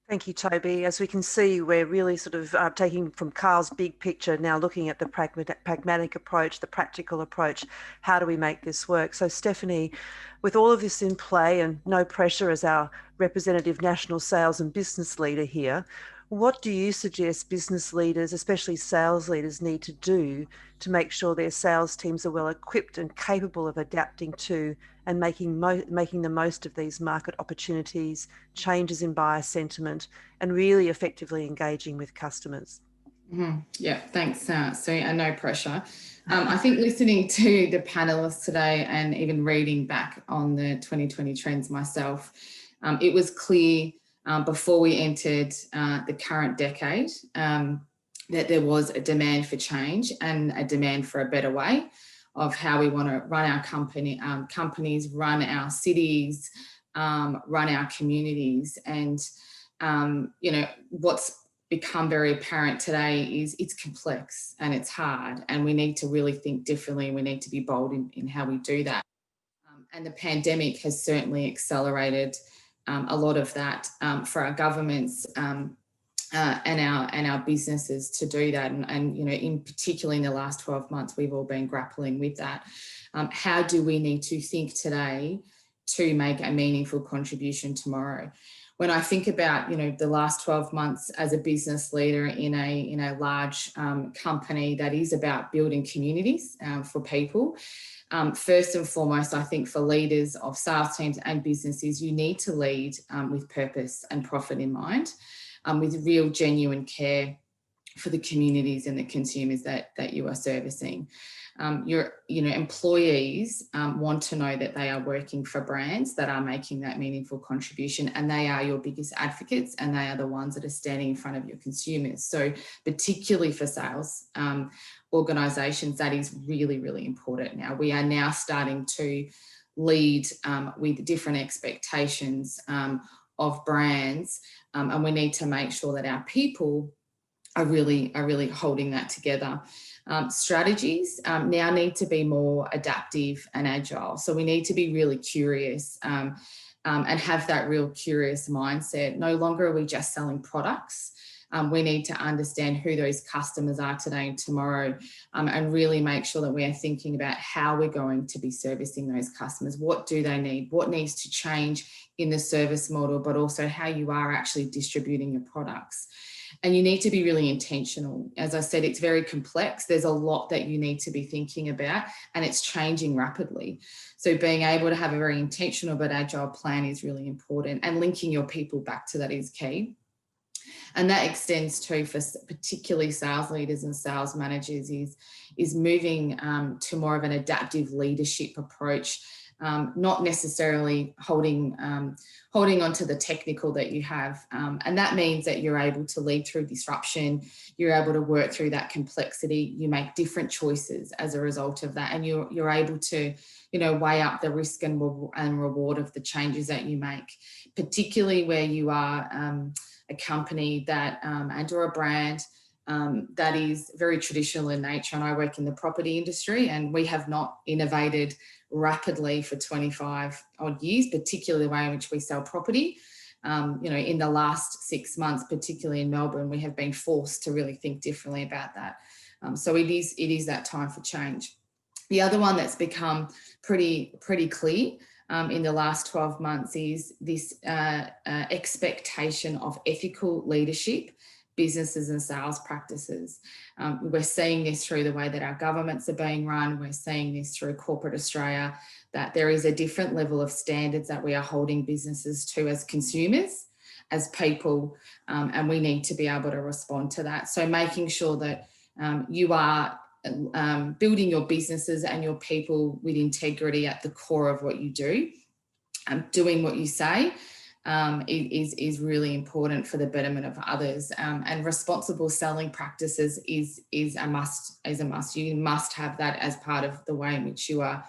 Thank you, Toby. As we can see, we're really sort of taking from Carl's big picture, now looking at the pragmatic approach, the practical approach. How do we make this work? So Stephanie, with all of this in play and no pressure as our representative national sales and business leader here, what do you suggest business leaders, especially sales leaders, need to do to make sure their sales teams are well equipped and capable of adapting to and making the most of these market opportunities, changes in buyer sentiment, and really effectively engaging with customers? Mm-hmm. Yeah, thanks, Sue, and no pressure. I think listening to the panelists today and even reading back on the 2020 trends myself, it was clear before we entered the current decade that there was a demand for change and a demand for a better way of how we want to run our companies, run our cities, run our communities. And, what's become very apparent today is it's complex and it's hard, and we need to really think differently. We need to be bold in how we do that. And the pandemic has certainly accelerated a lot of that for our governments and our businesses to do that. And you know, in particular in the last 12 months, we've all been grappling with that. How do we need to think today to make a meaningful contribution tomorrow? When I think about, you know, the last 12 months as a business leader in a large company that is about building communities for people, first and foremost, I think for leaders of sales teams and businesses, you need to lead with purpose and profit in mind, with real genuine care for the communities and the consumers that you are servicing. Your employees want to know that they are working for brands that are making that meaningful contribution, and they are your biggest advocates, and they are the ones that are standing in front of your consumers. So particularly for sales organisations, that is really, really important. Now, we are now starting to lead with different expectations of brands, and we need to make sure that our people are really holding that together. Strategies now need to be more adaptive and agile. So we need to be really curious and have that real curious mindset. No longer are we just selling products. We need to understand who those customers are today and tomorrow, and really make sure that we are thinking about how we're going to be servicing those customers. What do they need? What needs to change in the service model, but also how you are actually distributing your products. And you need to be really intentional. As I said, it's very complex. There's a lot that you need to be thinking about, and it's changing rapidly. So being able to have a very intentional but agile plan is really important, and linking your people back to that is key. And that extends too for particularly sales leaders and sales managers is moving to more of an adaptive leadership approach, not necessarily holding on to the technical that you have. And that means that you're able to lead through disruption, you're able to work through that complexity, you make different choices as a result of that, and you're able to, you know, weigh up the risk and reward of the changes that you make, particularly where you are a company that and or a brand that is very traditional in nature. And I work in the property industry, and we have not innovated rapidly for 25 odd years, particularly the way in which we sell property. In the last 6 months, particularly in Melbourne, we have been forced to really think differently about that. So it is that time for change. The other one that's become pretty clear in the last 12 months is this expectation of ethical leadership, businesses and sales practices. We're seeing this through the way that our governments are being run. We're seeing this through corporate Australia, that there is a different level of standards that we are holding businesses to as consumers, as people, and we need to be able to respond to that. So making sure that you are building your businesses and your people with integrity at the core of what you do, doing what you say, is really important for the betterment of others. And responsible selling practices is a must. You must have that as part of the way in which you are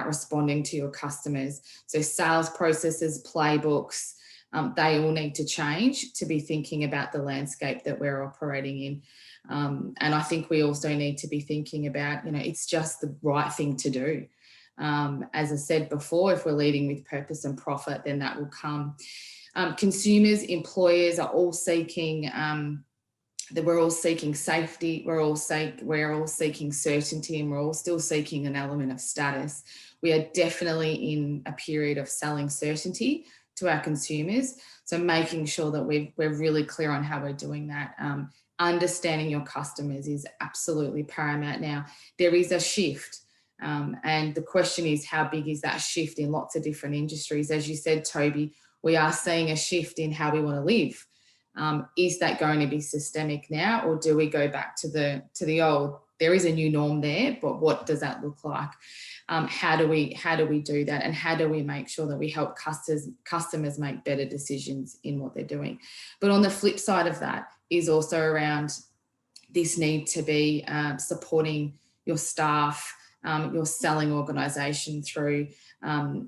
responding to your customers. So sales processes, playbooks, they all need to change to be thinking about the landscape that we're operating in. And I think we also need to be thinking about, it's just the right thing to do. As I said before, if we're leading with purpose and profit, then that will come. Consumers, employers are all seeking, we're all seeking safety, we're all seeking certainty, and we're all still seeking an element of status. We are definitely in a period of selling certainty to our consumers. So making sure that we're really clear on how we're doing that. Understanding your customers is absolutely paramount now. There is a shift. And the question is, how big is that shift in lots of different industries? As you said, Toby, we are seeing a shift in how we want to live. Is that going to be systemic now, or do we go back to the old? There is a new norm there, but what does that look like? How do we do that, and how do we make sure that we help customers make better decisions in what they're doing? But on the flip side of that is also around this need to be supporting your staff, your selling organisation through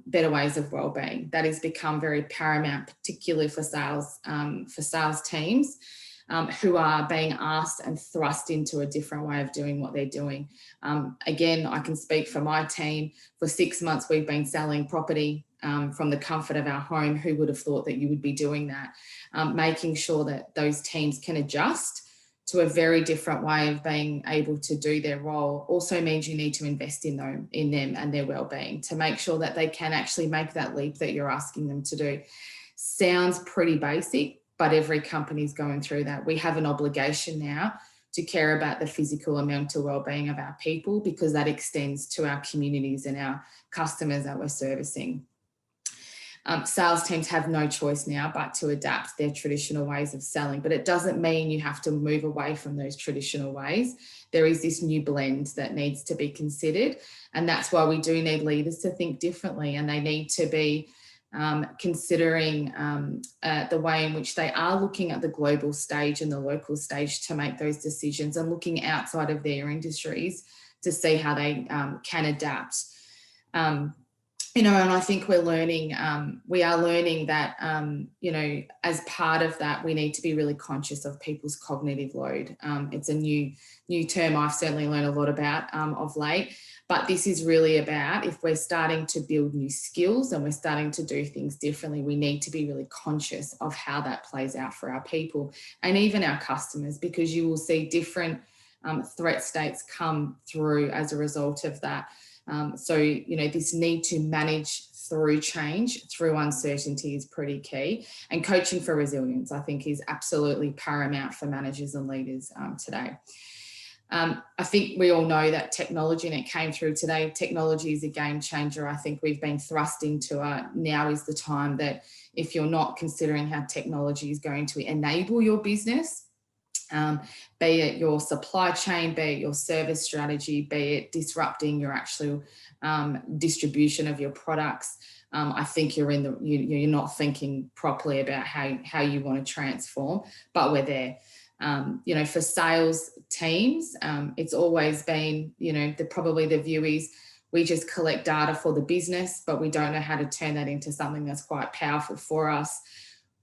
better ways of wellbeing. That has become very paramount, particularly for sales teams. who are being asked and thrust into a different way of doing what they're doing. Again, I can speak for my team. For 6 months, we've been selling property from the comfort of our home. Who would have thought that you would be doing that? Making sure that those teams can adjust to a very different way of being able to do their role also means you need to invest in them and their well-being to make sure that they can actually make that leap that you're asking them to do. Sounds pretty basic, but every company's going through that. We have an obligation now to care about the physical and mental well-being of our people, because that extends to our communities and our customers that we're servicing. Sales teams have no choice now but to adapt their traditional ways of selling, but it doesn't mean you have to move away from those traditional ways. There is this new blend that needs to be considered, and that's why we do need leaders to think differently, and they need to be considering the way in which they are looking at the global stage and the local stage to make those decisions, and looking outside of their industries to see how they can adapt. And I think we are learning that, as part of that, we need to be really conscious of people's cognitive load. It's a new term I've certainly learned a lot about of late, but this is really about, if we're starting to build new skills and we're starting to do things differently, we need to be really conscious of how that plays out for our people and even our customers, because you will see different threat states come through as a result of that. So, this need to manage through change, through uncertainty is pretty key. And coaching for resilience, I think, is absolutely paramount for managers and leaders today. I think we all know that technology, and it came through today, technology is a game changer. I think we've been thrust into now is the time that if you're not considering how technology is going to enable your business, be it your supply chain, be it your service strategy, be it disrupting your actual distribution of your products, I think you're not thinking properly about how you want to transform, but we're there. For sales teams, it's always been, probably the view is we just collect data for the business, but we don't know how to turn that into something that's quite powerful for us.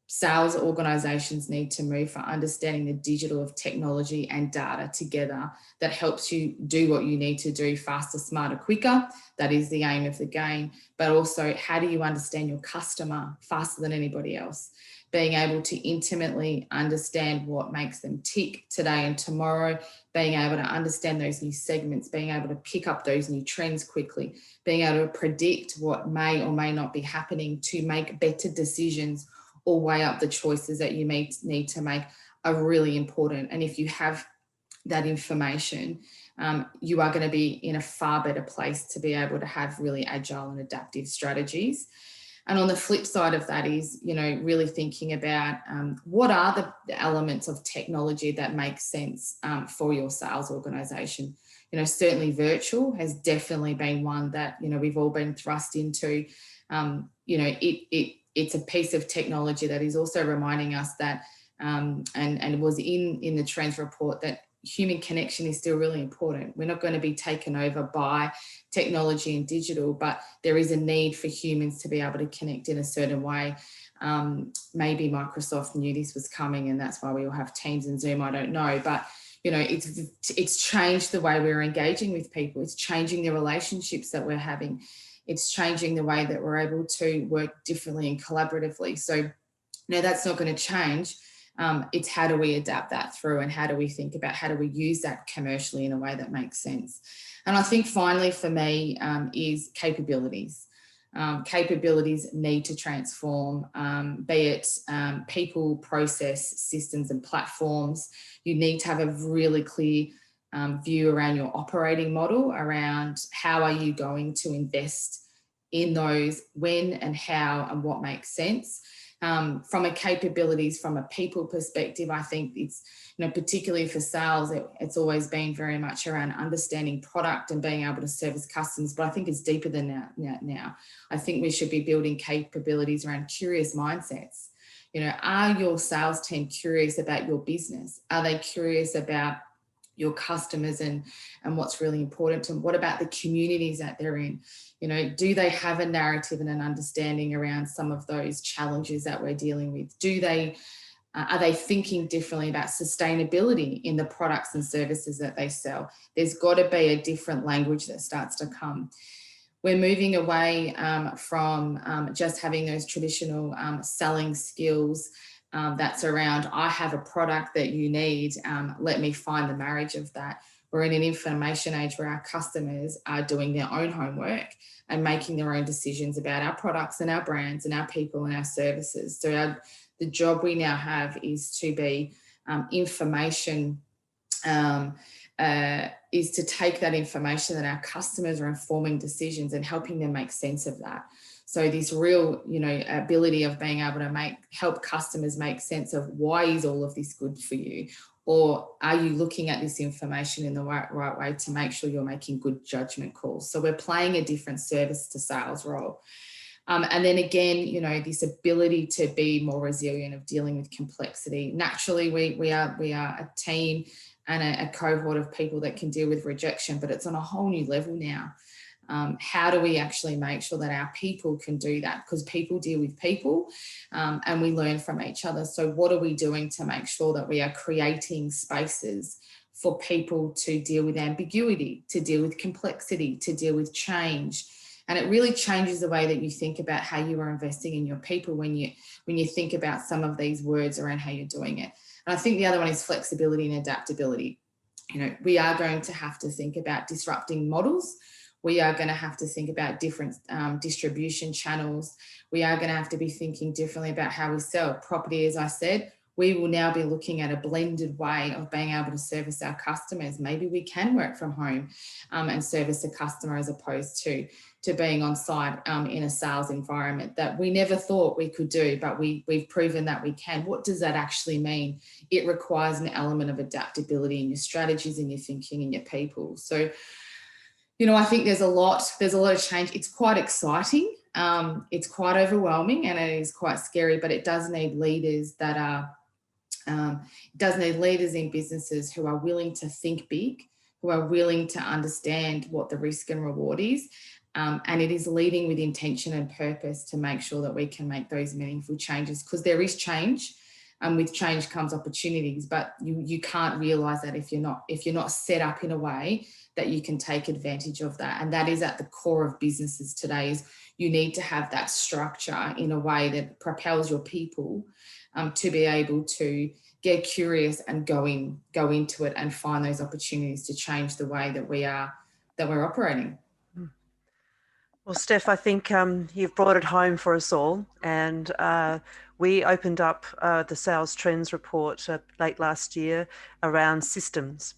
Sales organisations need to move for understanding the digital of technology and data together that helps you do what you need to do faster, smarter, quicker. That is the aim of the game. But also, how do you understand your customer faster than anybody else? Being able to intimately understand what makes them tick today and tomorrow, being able to understand those new segments, being able to pick up those new trends quickly, being able to predict what may or may not be happening to make better decisions or weigh up the choices that you may need to make are really important. And if you have that information, you are going to be in a far better place to be able to have really agile and adaptive strategies. And on the flip side of that is, really thinking about what are the elements of technology that make sense for your sales organisation. Certainly virtual has definitely been one that, we've all been thrust into. It's a piece of technology that is also reminding us that, and it was in the trends report, that human connection is still really important. We're not going to be taken over by technology and digital, but there is a need for humans to be able to connect in a certain way. Maybe Microsoft knew this was coming and that's why we all have Teams and Zoom, I don't know. But, it's changed the way we're engaging with people. It's changing the relationships that we're having. It's changing the way that we're able to work differently and collaboratively. So, that's not going to change. It's how do we adapt that through, and how do we think about how do we use that commercially in a way that makes sense. And I think finally for me is capabilities. Capabilities need to transform, be it people, process, systems and platforms. You need to have a really clear view around your operating model, around how are you going to invest in those, when and how and what makes sense. From a capabilities, from a people perspective, I think it's, particularly for sales, it's always been very much around understanding product and being able to service customers, but I think it's deeper than that now. I think we should be building capabilities around curious mindsets. Are your sales team curious about your business? Are they curious about your customers and what's really important to them? What about the communities that they're in? Do they have a narrative and an understanding around some of those challenges that we're dealing with? Do they Are they thinking differently about sustainability in the products and services that they sell? There's got to be a different language that starts to come. We're moving away from just having those traditional selling skills that's around, I have a product that you need, let me find the marriage of that. We're in an information age where our customers are doing their own homework and making their own decisions about our products and our brands and our people and our services. So the job we now have is to be information, is to take that information that our customers are informing decisions and helping them make sense of that. So this real, ability of being able to help customers make sense of, why is all of this good for you? Or are you looking at this information in the right way to make sure you're making good judgment calls? So we're playing a different service to sales role. And then again, this ability to be more resilient of dealing with complexity. Naturally, we are a team and a cohort of people that can deal with rejection, but it's on a whole new level now. How do we actually make sure that our people can do that? Because people deal with people and we learn from each other. So what are we doing to make sure that we are creating spaces for people to deal with ambiguity, to deal with complexity, to deal with change? And it really changes the way that you think about how you are investing in your people when you think about some of these words around how you're doing it. And I think the other one is flexibility and adaptability. We are going to have to think about disrupting models. We are going to have to think about different distribution channels. We are going to have to be thinking differently about how we sell property. As I said, we will now be looking at a blended way of being able to service our customers. Maybe we can work from home and service a customer as opposed to being on site in a sales environment that we never thought we could do, but we've proven that we can. What does that actually mean? It requires an element of adaptability in your strategies, in your thinking, in your people. So, I think there's a lot of change. It's quite exciting. It's quite overwhelming and it is quite scary, but it does need leaders that are, it does need leaders in businesses who are willing to think big, who are willing to understand what the risk and reward is. And it is leading with intention and purpose to make sure that we can make those meaningful changes, because there is change. And with change comes opportunities, but you can't realise that if you're not set up in a way that you can take advantage of that. And that is at the core of businesses today, is you need to have that structure in a way that propels your people to be able to get curious and go into it and find those opportunities to change the way that we're operating. Well, Steph, I think you've brought it home for us all. And we opened up the sales trends report late last year around systems.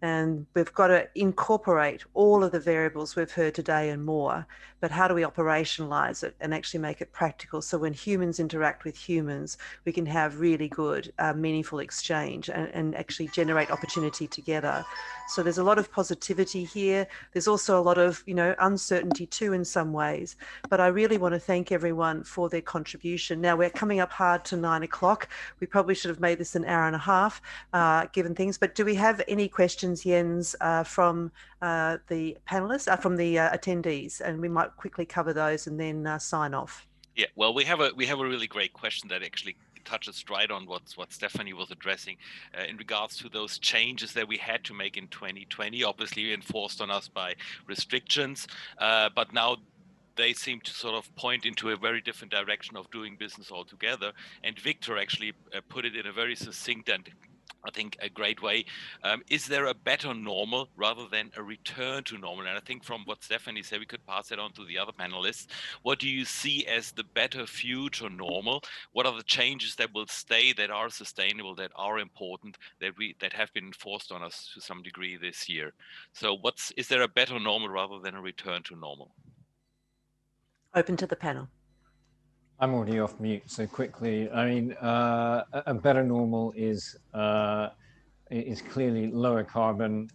And we've got to incorporate all of the variables we've heard today and more, but how do we operationalize it and actually make it practical? So when humans interact with humans, we can have really good, meaningful exchange and actually generate opportunity together. So there's a lot of positivity here. There's also a lot of, uncertainty too in some ways, but I really want to thank everyone for their contribution. Now we're coming up hard to 9 o'clock. We probably should have made this an hour and a half, given things, but do we have any questions, Jens, from the panelists, from the attendees, and we might quickly cover those and then sign off. Yeah, well, we have a really great question that actually touches right on what Stephanie was addressing in regards to those changes that we had to make in 2020, obviously enforced on us by restrictions, but now they seem to sort of point into a very different direction of doing business altogether. And Victor actually put it in a very succinct and I think a great way. Is there a better normal rather than a return to normal? And I think from what Stephanie said, we could pass it on to the other panelists. What do you see as the better future normal? What are the changes that will stay, that are sustainable, that are important, that have been enforced on us to some degree this year? So is there a better normal rather than a return to normal? Open to the panel. I'm already off mute, so quickly. I mean, a better normal is clearly lower carbon.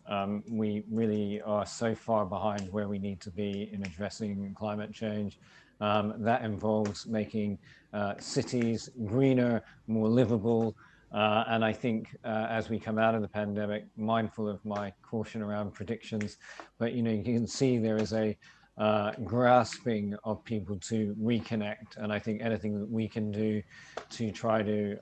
We really are so far behind where we need to be in addressing climate change. That involves making cities greener, more livable. And I think as we come out of the pandemic, mindful of my caution around predictions, but you can see there is a grasping of people to reconnect. And I think anything that we can do to try to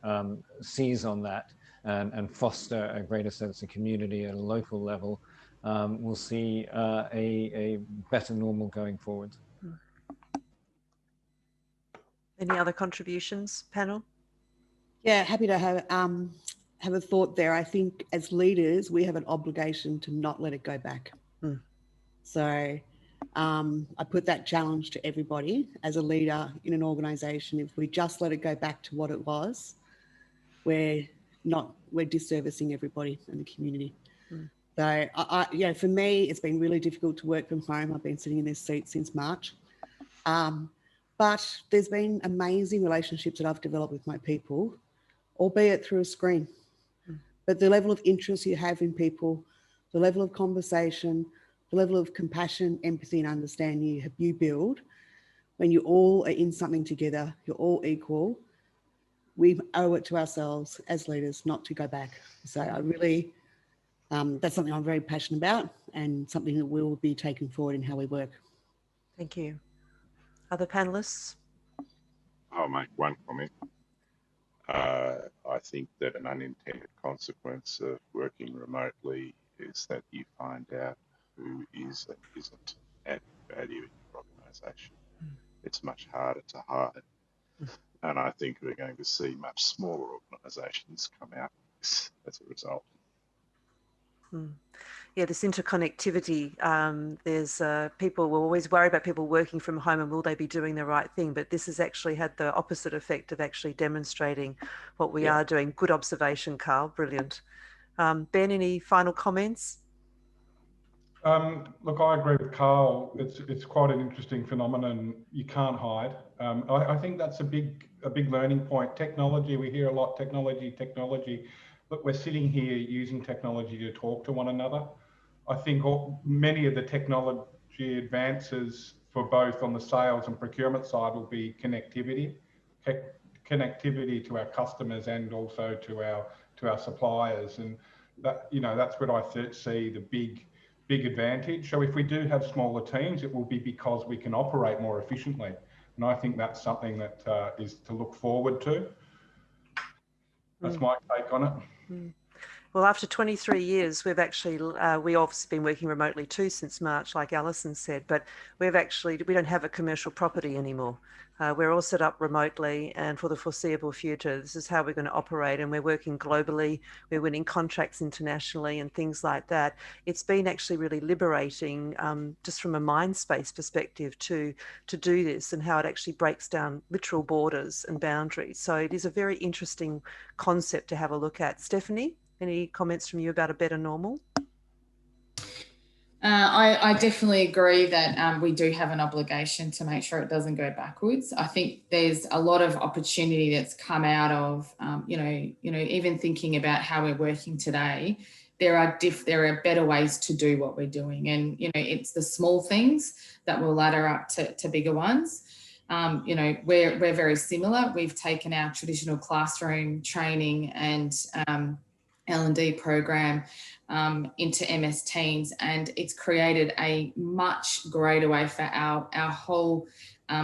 seize on that and foster a greater sense of community at a local level, we'll see a better normal going forward. Any other contributions, panel? Yeah, happy to have a thought there. I think as leaders, we have an obligation to not let it go back. So I put that challenge to everybody as a leader in an organisation. If we just let it go back to what it was, we're disservicing everybody in the community. So yeah, for me, it's been really difficult to work from home. I've been sitting in this seat since March. But there's been amazing relationships that I've developed with my people, albeit through a screen. But the level of interest you have in people, the level of conversation, the level of compassion, empathy and understanding you build when you all are in something together, you're all equal, we owe it to ourselves as leaders not to go back. So I really, that's something I'm very passionate about and something that we'll be taking forward in how we work. Thank you. Other panelists? I'll make one comment. I think that an unintended consequence of working remotely is that you find out who is and isn't adding value in your organisation. It's much harder to hide. And I think we're going to see much smaller organisations come out as a result. Yeah, this interconnectivity, there's people will always worry about people working from home and will they be doing the right thing, but this has actually had the opposite effect of actually demonstrating what we are doing. Good observation, Carl, brilliant. Ben, any final comments? Look, I agree with Carl. It's quite an interesting phenomenon. You can't hide. I think that's a big learning point. Technology, we hear a lot, technology. But we're sitting here using technology to talk to one another. I think many of the technology advances for both on the sales and procurement side will be connectivity to our customers and also to our suppliers, and that, you know, that's what I see the big advantage. So if we do have smaller teams, it will be because we can operate more efficiently, and I think that's something that is to look forward to. That's my take on it. Well, after 23 years, we've actually, we obviously been working remotely too since March, like Alison said, but we don't have a commercial property anymore. We're all set up remotely, and for the foreseeable future, this is how we're going to operate, and we're working globally. We're winning contracts internationally and things like that. It's been actually really liberating, just from a mind space perspective to do this, and how it actually breaks down literal borders and boundaries. So it is a very interesting concept to have a look at. Stephanie, any comments from you about a better normal? I definitely agree that we do have an obligation to make sure it doesn't go backwards. I think there's a lot of opportunity that's come out of, even thinking about how we're working today. There are better ways to do what we're doing, and it's the small things that will ladder up to bigger ones. We're very similar. We've taken our traditional classroom training and L&D program into MS Teams, and it's created a much greater way for our whole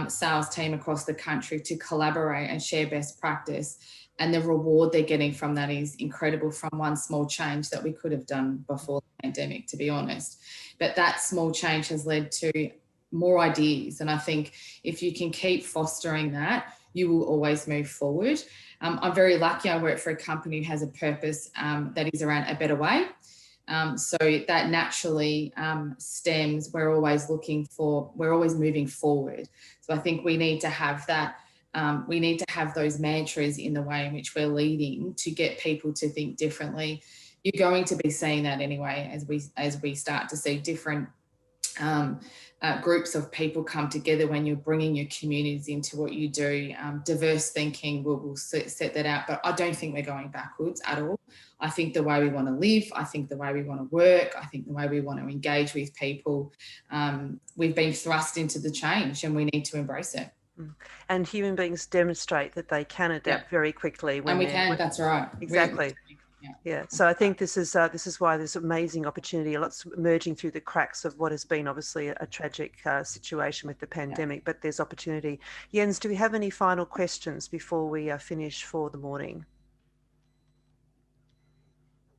sales team across the country to collaborate and share best practice. And the reward they're getting from that is incredible, from one small change that we could have done before the pandemic, to be honest. But that small change has led to more ideas. And I think if you can keep fostering that, you will always move forward. I'm very lucky. I work for a company who has a purpose that is around a better way. So that naturally stems, we're always moving forward. So I think we need to have that. We need to have those mantras in the way in which we're leading to get people to think differently. You're going to be seeing that anyway as we start to see different groups of people come together when you're bringing your communities into what you do. Diverse thinking will set that out, but I don't think we're going backwards at all. I think the way we want to live, I think the way we want to work, I think the way we want to engage with people, we've been thrust into the change and we need to embrace it. And human beings demonstrate that they can adapt very quickly. And we can, that's right. Exactly. Yeah. So I think this is why there's amazing opportunity. Lots emerging through the cracks of what has been obviously a tragic situation with the pandemic, but there's opportunity. Jens, do we have any final questions before we finish for the morning?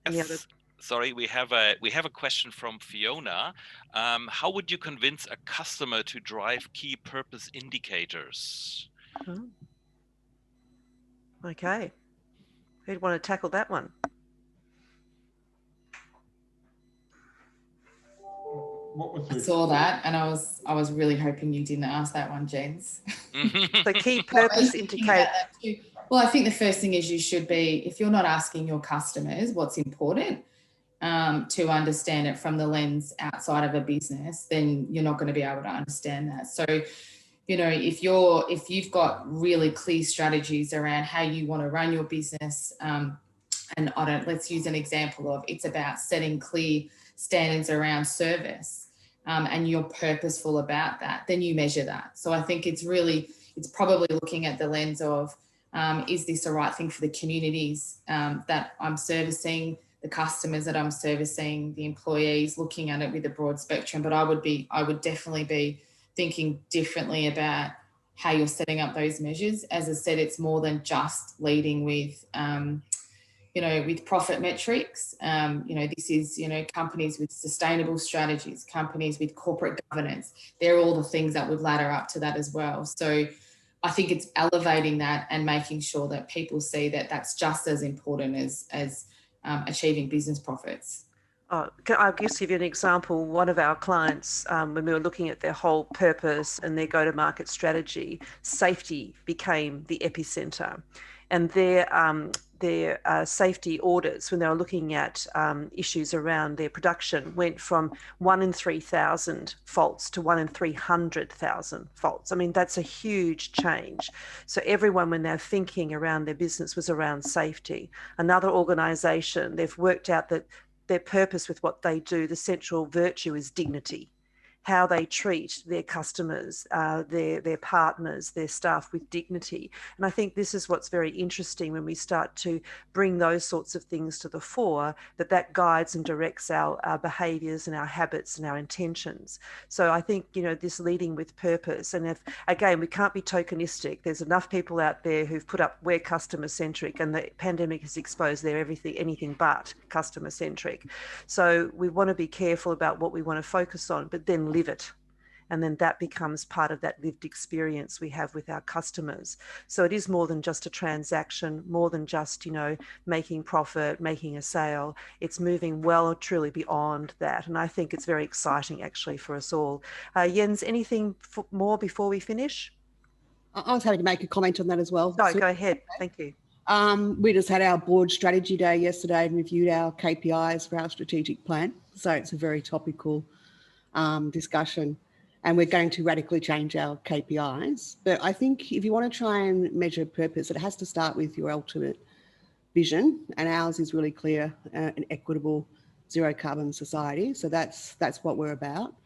Any other? Sorry, we have a question from Fiona. How would you convince a customer to drive key purpose indicators? Oh. Okay. Who'd want to tackle that one? I saw that, and I was really hoping you didn't ask that one, James. The key purpose indicator. Well, I think the first thing is you should be, if you're not asking your customers what's important to understand it from the lens outside of a business, then you're not going to be able to understand that. So, you know, if you've got really clear strategies around how you want to run your business, and let's use an example of it's about setting clear standards around service, and you're purposeful about that, then you measure that. So I think it's probably looking at the lens of, is this the right thing for the communities that I'm servicing, the customers that I'm servicing, the employees, looking at it with a broad spectrum. But I would definitely be thinking differently about how you're setting up those measures. As I said, it's more than just leading with, with profit metrics. This is, companies with sustainable strategies, companies with corporate governance. They're all the things that would ladder up to that as well. So I think it's elevating that and making sure that people see that that's just as important as achieving business profits. I'll just give you an example. One of our clients, when we were looking at their whole purpose and their go-to-market strategy, safety became the epicenter. And their safety audits, when they were looking at issues around their production, went from 1 in 3,000 faults to 1 in 300,000 faults. I mean, that's a huge change. So everyone, when they're thinking around their business, was around safety. Another organisation, they've worked out that their purpose with what they do, the central virtue is dignity. How they treat their customers, their partners, their staff with dignity. And I think this is what's very interesting when we start to bring those sorts of things to the fore, that guides and directs our behaviours and our habits and our intentions. So I think, this leading with purpose. And if, again, we can't be tokenistic. There's enough people out there who've put up, we're customer centric, and the pandemic has exposed they're anything but customer centric. So we want to be careful about what we want to focus on, but then live it. And then that becomes part of that lived experience we have with our customers. So it is more than just a transaction, more than just, making profit, making a sale. It's moving well or truly beyond that. And I think it's very exciting actually for us all. Jens, anything more before we finish? I was happy to make a comment on that as well. No, go ahead. Thank you. We just had our board strategy day yesterday and reviewed our KPIs for our strategic plan. So it's a very topical discussion, and we're going to radically change our KPIs. But I think if you want to try and measure purpose, it has to start with your ultimate vision, and ours is really clear: an equitable, zero carbon society. So that's what we're about.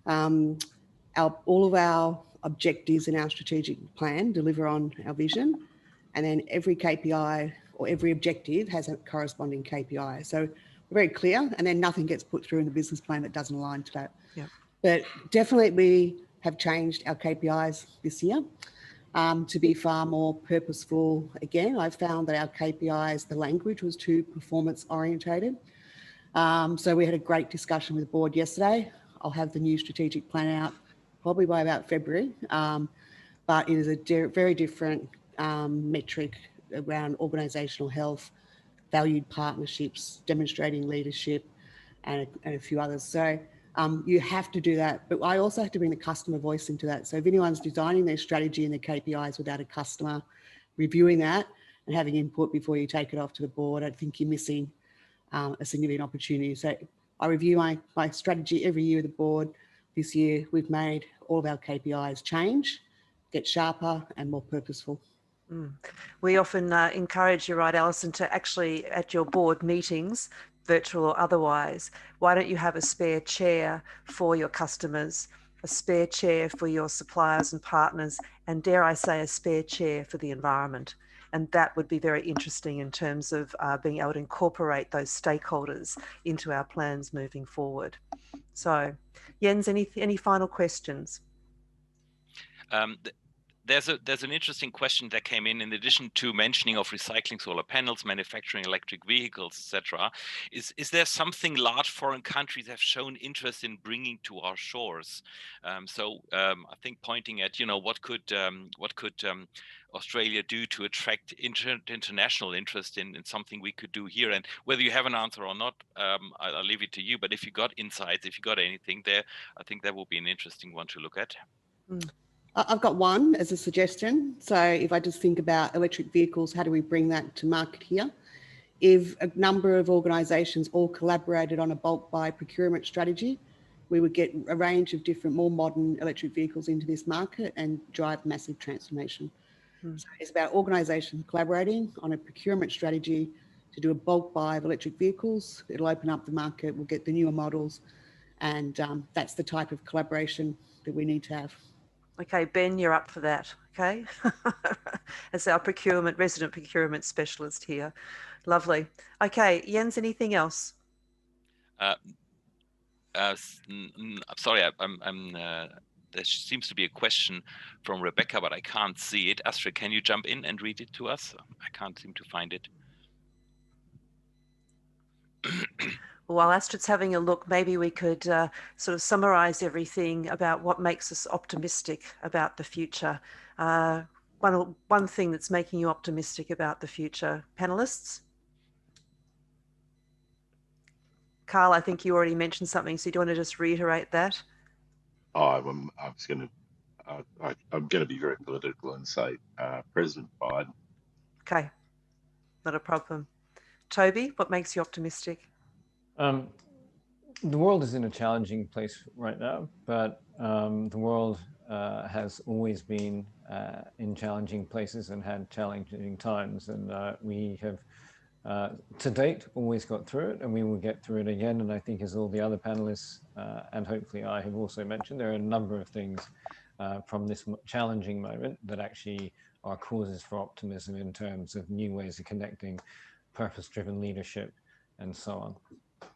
All of our objectives in our strategic plan deliver on our vision, and then every KPI or every objective has a corresponding KPI. So we're very clear, and then nothing gets put through in the business plan that doesn't align to that. Yeah. But definitely we have changed our KPIs this year to be far more purposeful. Again, I found that our KPIs, the language was too performance orientated. So we had a great discussion with the board yesterday. I'll have the new strategic plan out probably by about February. But it is a very different metric around organisational health, valued partnerships, demonstrating leadership, and a few others. So you have to do that. But I also have to bring the customer voice into that. So if anyone's designing their strategy and their KPIs without a customer reviewing that and having input before you take it off to the board, I think you're missing a significant opportunity. So I review my strategy every year with the board. This year, we've made all of our KPIs change, get sharper and more purposeful. We often encourage you, right, Alison, to actually at your board meetings, virtual or otherwise, why don't you have a spare chair for your customers, a spare chair for your suppliers and partners, and dare I say a spare chair for the environment? And that would be very interesting in terms of being able to incorporate those stakeholders into our plans moving forward. So, Jens, any final questions? There's an interesting question that came in addition to mentioning of recycling solar panels, manufacturing electric vehicles, etc. Is there something large foreign countries have shown interest in bringing to our shores? I think pointing at, what could Australia do to attract international interest in something we could do here? And whether you have an answer or not, I'll leave it to you. But if you got insights, if you got anything there, I think that will be an interesting one to look at. I've got one as a suggestion. So if I just think about electric vehicles, how do we bring that to market here? If a number of organisations all collaborated on a bulk buy procurement strategy, we would get a range of different, more modern electric vehicles into this market and drive massive transformation. So it's about organisations collaborating on a procurement strategy to do a bulk buy of electric vehicles. It'll open up the market, we'll get the newer models, and that's the type of collaboration that we need to have. Okay, Ben, you're up for that, okay? As our resident procurement specialist here. Lovely. Okay, Jens, anything else? Sorry, there seems to be a question from Rebecca, but I can't see it. Astrid, can you jump in and read it to us? I can't seem to find it. While Astrid's having a look, maybe we could sort of summarise everything about what makes us optimistic about the future. One thing that's making you optimistic about the future, panellists? Carl, I think you already mentioned something, so do you want to just reiterate that? I'm going to be very political and say President Biden. Okay, not a problem. Toby, what makes you optimistic? The world is in a challenging place right now, but the world has always been in challenging places and had challenging times, and we have to date always got through it, and we will get through it again. And I think, as all the other panelists and hopefully I have also mentioned, there are a number of things from this challenging moment that actually are causes for optimism in terms of new ways of connecting, purpose-driven leadership, and so on.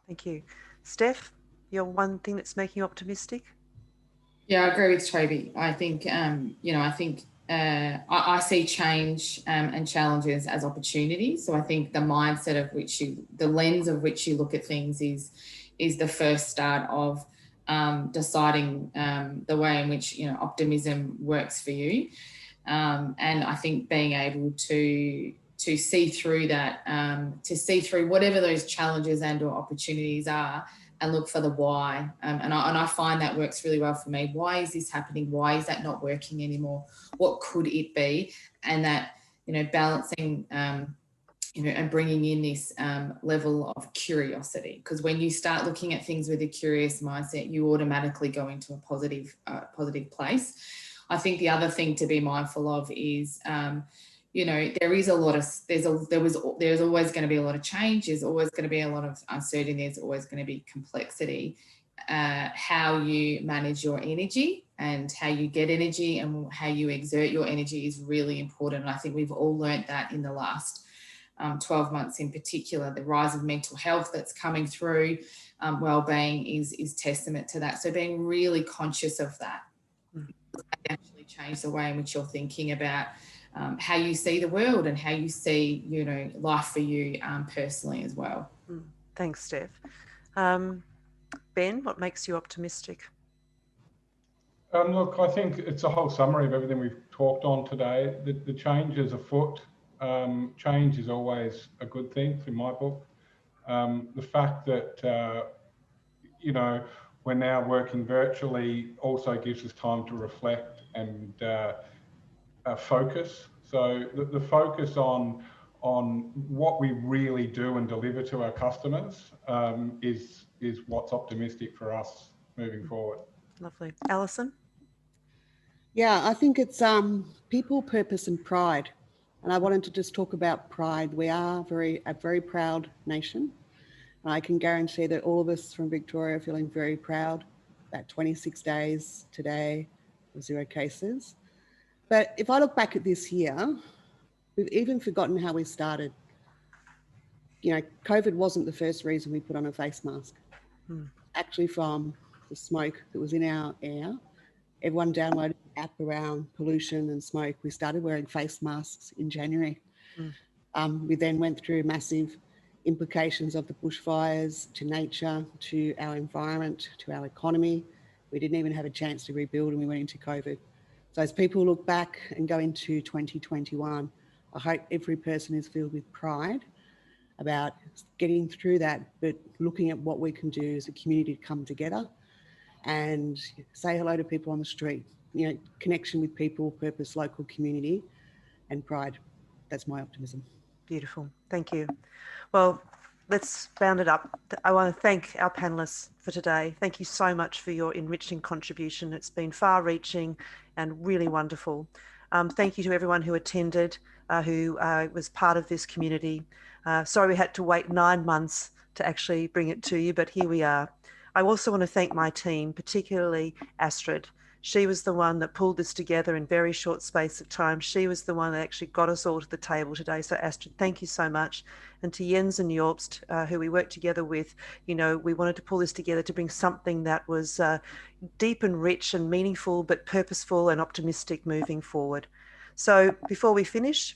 Thank you. Steph, your one thing that's making you optimistic? Yeah, I agree with Toby. I think, I see change and challenges as opportunities. So I think the mindset of the lens of which you look at things is the first start of deciding the way in which, optimism works for you. And I think being able to see through that, to see through whatever those challenges and or opportunities are, and look for the why. And I find that works really well for me. Why is this happening? Why is that not working anymore? What could it be? And that, balancing, and bringing in this level of curiosity. Because when you start looking at things with a curious mindset, you automatically go into a positive place. I think the other thing to be mindful of is, there's always going to be a lot of change. There's always going to be a lot of uncertainty. There's always going to be complexity. How you manage your energy and how you get energy and how you exert your energy is really important. And I think we've all learnt that in the last 12 months in particular. The rise of mental health that's coming through, wellbeing is testament to that. So being really conscious of that actually change the way in which you're thinking about how you see the world and how you see, life for you personally as well. Thanks, Steph. Ben, what makes you optimistic? Look, I think it's a whole summary of everything we've talked on today. The change is afoot. Change is always a good thing in my book. The fact that, we're now working virtually also gives us time to reflect and focus. So the focus on what we really do and deliver to our customers is what's optimistic for us moving forward. Lovely. Alison? Yeah, I think it's people, purpose and pride. And I wanted to just talk about pride. We are a very proud nation. I can guarantee that all of us from Victoria are feeling very proud that 26 days today, 0 cases. But if I look back at this year, We've even forgotten how we started. You know, COVID wasn't the first reason we put on a face mask. Actually from the smoke that was in our air. Everyone downloaded an app around pollution and smoke. We started wearing face masks in January. We then went through massive implications of the bushfires to nature, to our environment, to our economy. We didn't even have a chance to rebuild and we went into COVID. So as people look back and go into 2021, I hope every person is filled with pride about getting through that, but looking at what we can do as a community to come together and say hello to people on the street, you know, connection with people, purpose, local community, and pride. That's my optimism. Beautiful. Thank you. Well, let's round it up. I want to thank our panelists for today. Thank you so much for your enriching contribution. It's been far-reaching and really wonderful. Thank you to everyone who attended, who was part of this community. Sorry we had to wait 9 months to actually bring it to you, but here we are. I also want to thank my team, particularly Astrid. She was the one that pulled this together in very short space of time. She was the one that actually got us all to the table today. So Astrid, thank you so much. And to Jens and Jorpst, who we worked together with, you know, we wanted to pull this together to bring something that was deep and rich and meaningful, but purposeful and optimistic moving forward. So before we finish,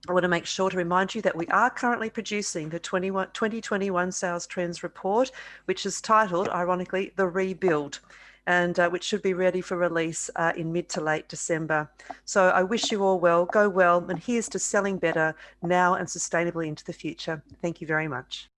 I want to make sure to remind you that we are currently producing the 2021 Sales Trends Report, which is titled, ironically, The Rebuild, and which should be ready for release in mid to late December. So I wish you all well, go well, and here's to selling better now and sustainably into the future. Thank you very much.